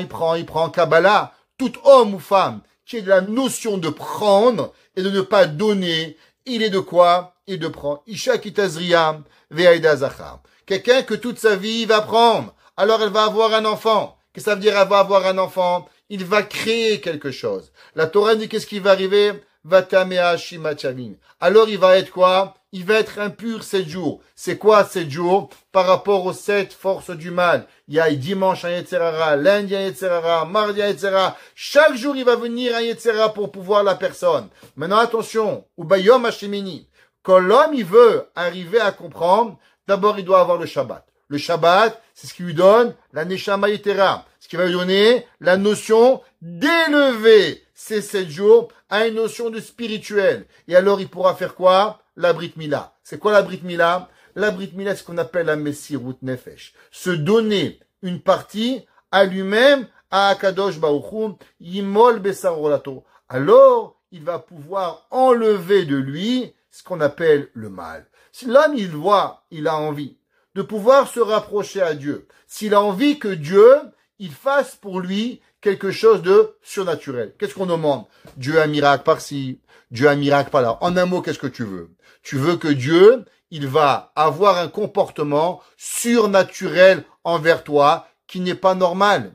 Speaker 1: Kabbalah, tout homme ou femme qui est de la notion de prendre et de ne pas donner, il est de quoi? Et de prendre. Isha kitazriya v'yaida zachar. Quelqu'un que toute sa vie il va prendre. Alors elle va avoir un enfant. Qu'est-ce que ça veut dire elle va avoir un enfant? Il va créer quelque chose. La Torah dit qu'est-ce qui va arriver? Vatamea shimachavim. Alors il va être quoi? Il va être impur 7 jours. C'est quoi 7 jours? Par rapport aux 7 forces du mal. Il y a dimanche un Yetzer Hara, lundi un Yetzer Hara, mardi un Yetzer Hara. Chaque jour il va venir un Yetzer Hara pour pouvoir la personne. Maintenant attention, Ubayom Hashemini. Quand l'homme il veut arriver à comprendre, d'abord il doit avoir le Shabbat. Le Shabbat, c'est ce qui lui donne la Neshama Yetera. Ce qui va lui donner la notion d'élever ces 7 jours à une notion de spirituel. Et alors, il pourra faire quoi? La Brit Mila. C'est quoi la Brit Mila? La Brit Mila, c'est ce qu'on appelle la Messirut Nefesh. Se donner une partie à lui-même, à Akadosh Baruch Hu, Yimol Besarolato. Alors, il va pouvoir enlever de lui ce qu'on appelle le mal. Si l'homme, il voit, il a envie de pouvoir se rapprocher à Dieu. S'il a envie que Dieu, il fasse pour lui quelque chose de surnaturel. Qu'est-ce qu'on demande? Dieu a un miracle par-ci, Dieu a un miracle par-là. En un mot, qu'est-ce que tu veux? Tu veux que Dieu, il va avoir un comportement surnaturel envers toi qui n'est pas normal.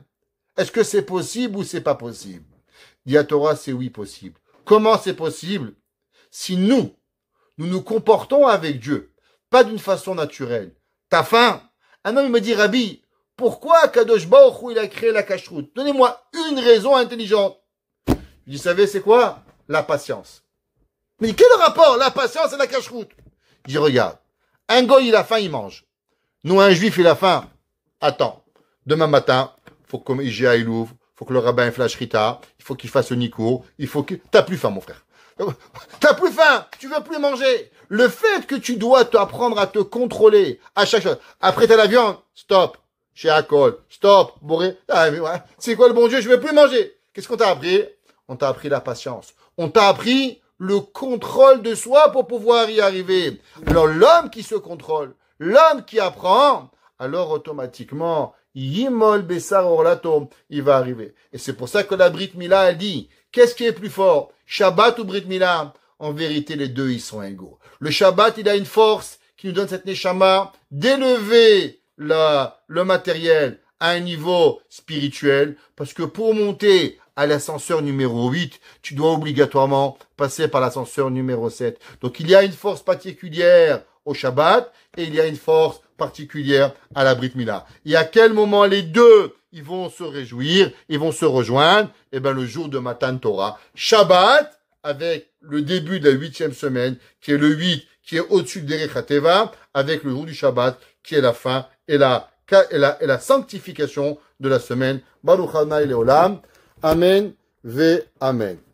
Speaker 1: Est-ce que c'est possible ou c'est pas possible? Dit à Torah, c'est oui possible. Comment c'est possible? Si nous nous comportons avec Dieu, pas d'une façon naturelle. T'as faim? Un homme il me dit, Rabbi, pourquoi Kadosh Baruch Hu il a créé la cacheroute? Donnez-moi une raison intelligente. Je lui dis, savez, c'est quoi? La patience. Mais quel rapport, la patience et la cacheroute? Je dis, regarde, un goy il a faim, il mange. Nous, un juif il a faim. Attends, demain matin, faut que IGA il ouvre, faut que le rabbin flash Rita, il faut qu'il fasse le Nikour, il faut que... T'as plus faim, mon frère. T'as plus faim, tu veux plus manger. Le fait que tu dois t'apprendre à te contrôler à chaque chose. Après t'as la viande, stop. Chez Akol, stop. Bourré. Ah, mais ouais. C'est quoi le bon Dieu, je veux plus manger. Qu'est-ce qu'on t'a appris? On t'a appris la patience. On t'a appris le contrôle de soi pour pouvoir y arriver. Alors l'homme qui se contrôle, l'homme qui apprend, alors automatiquement, Yimol Bessar Orlato, il va arriver. Et c'est pour ça que la Brit Mila, elle dit, qu'est-ce qui est plus fort? Shabbat ou Brit Mila? En vérité, les deux, ils sont égaux. Le Shabbat, il a une force qui nous donne cette neshama d'élever le matériel à un niveau spirituel. Parce que pour monter à l'ascenseur numéro 8, tu dois obligatoirement passer par l'ascenseur numéro 7. Donc, il y a une force particulière au Shabbat, et il y a une force particulière à la Brit Mila. Et à quel moment les deux, ils vont se réjouir, ils vont se rejoindre? Eh ben, le jour de Matan Torah. Shabbat, avec le début de la 8e semaine, qui est le 8, qui est au-dessus de Derech HaTeva, avec le jour du Shabbat, qui est la fin et la sanctification de la semaine. Baruch Adonai Leolam. Amen ve Amen.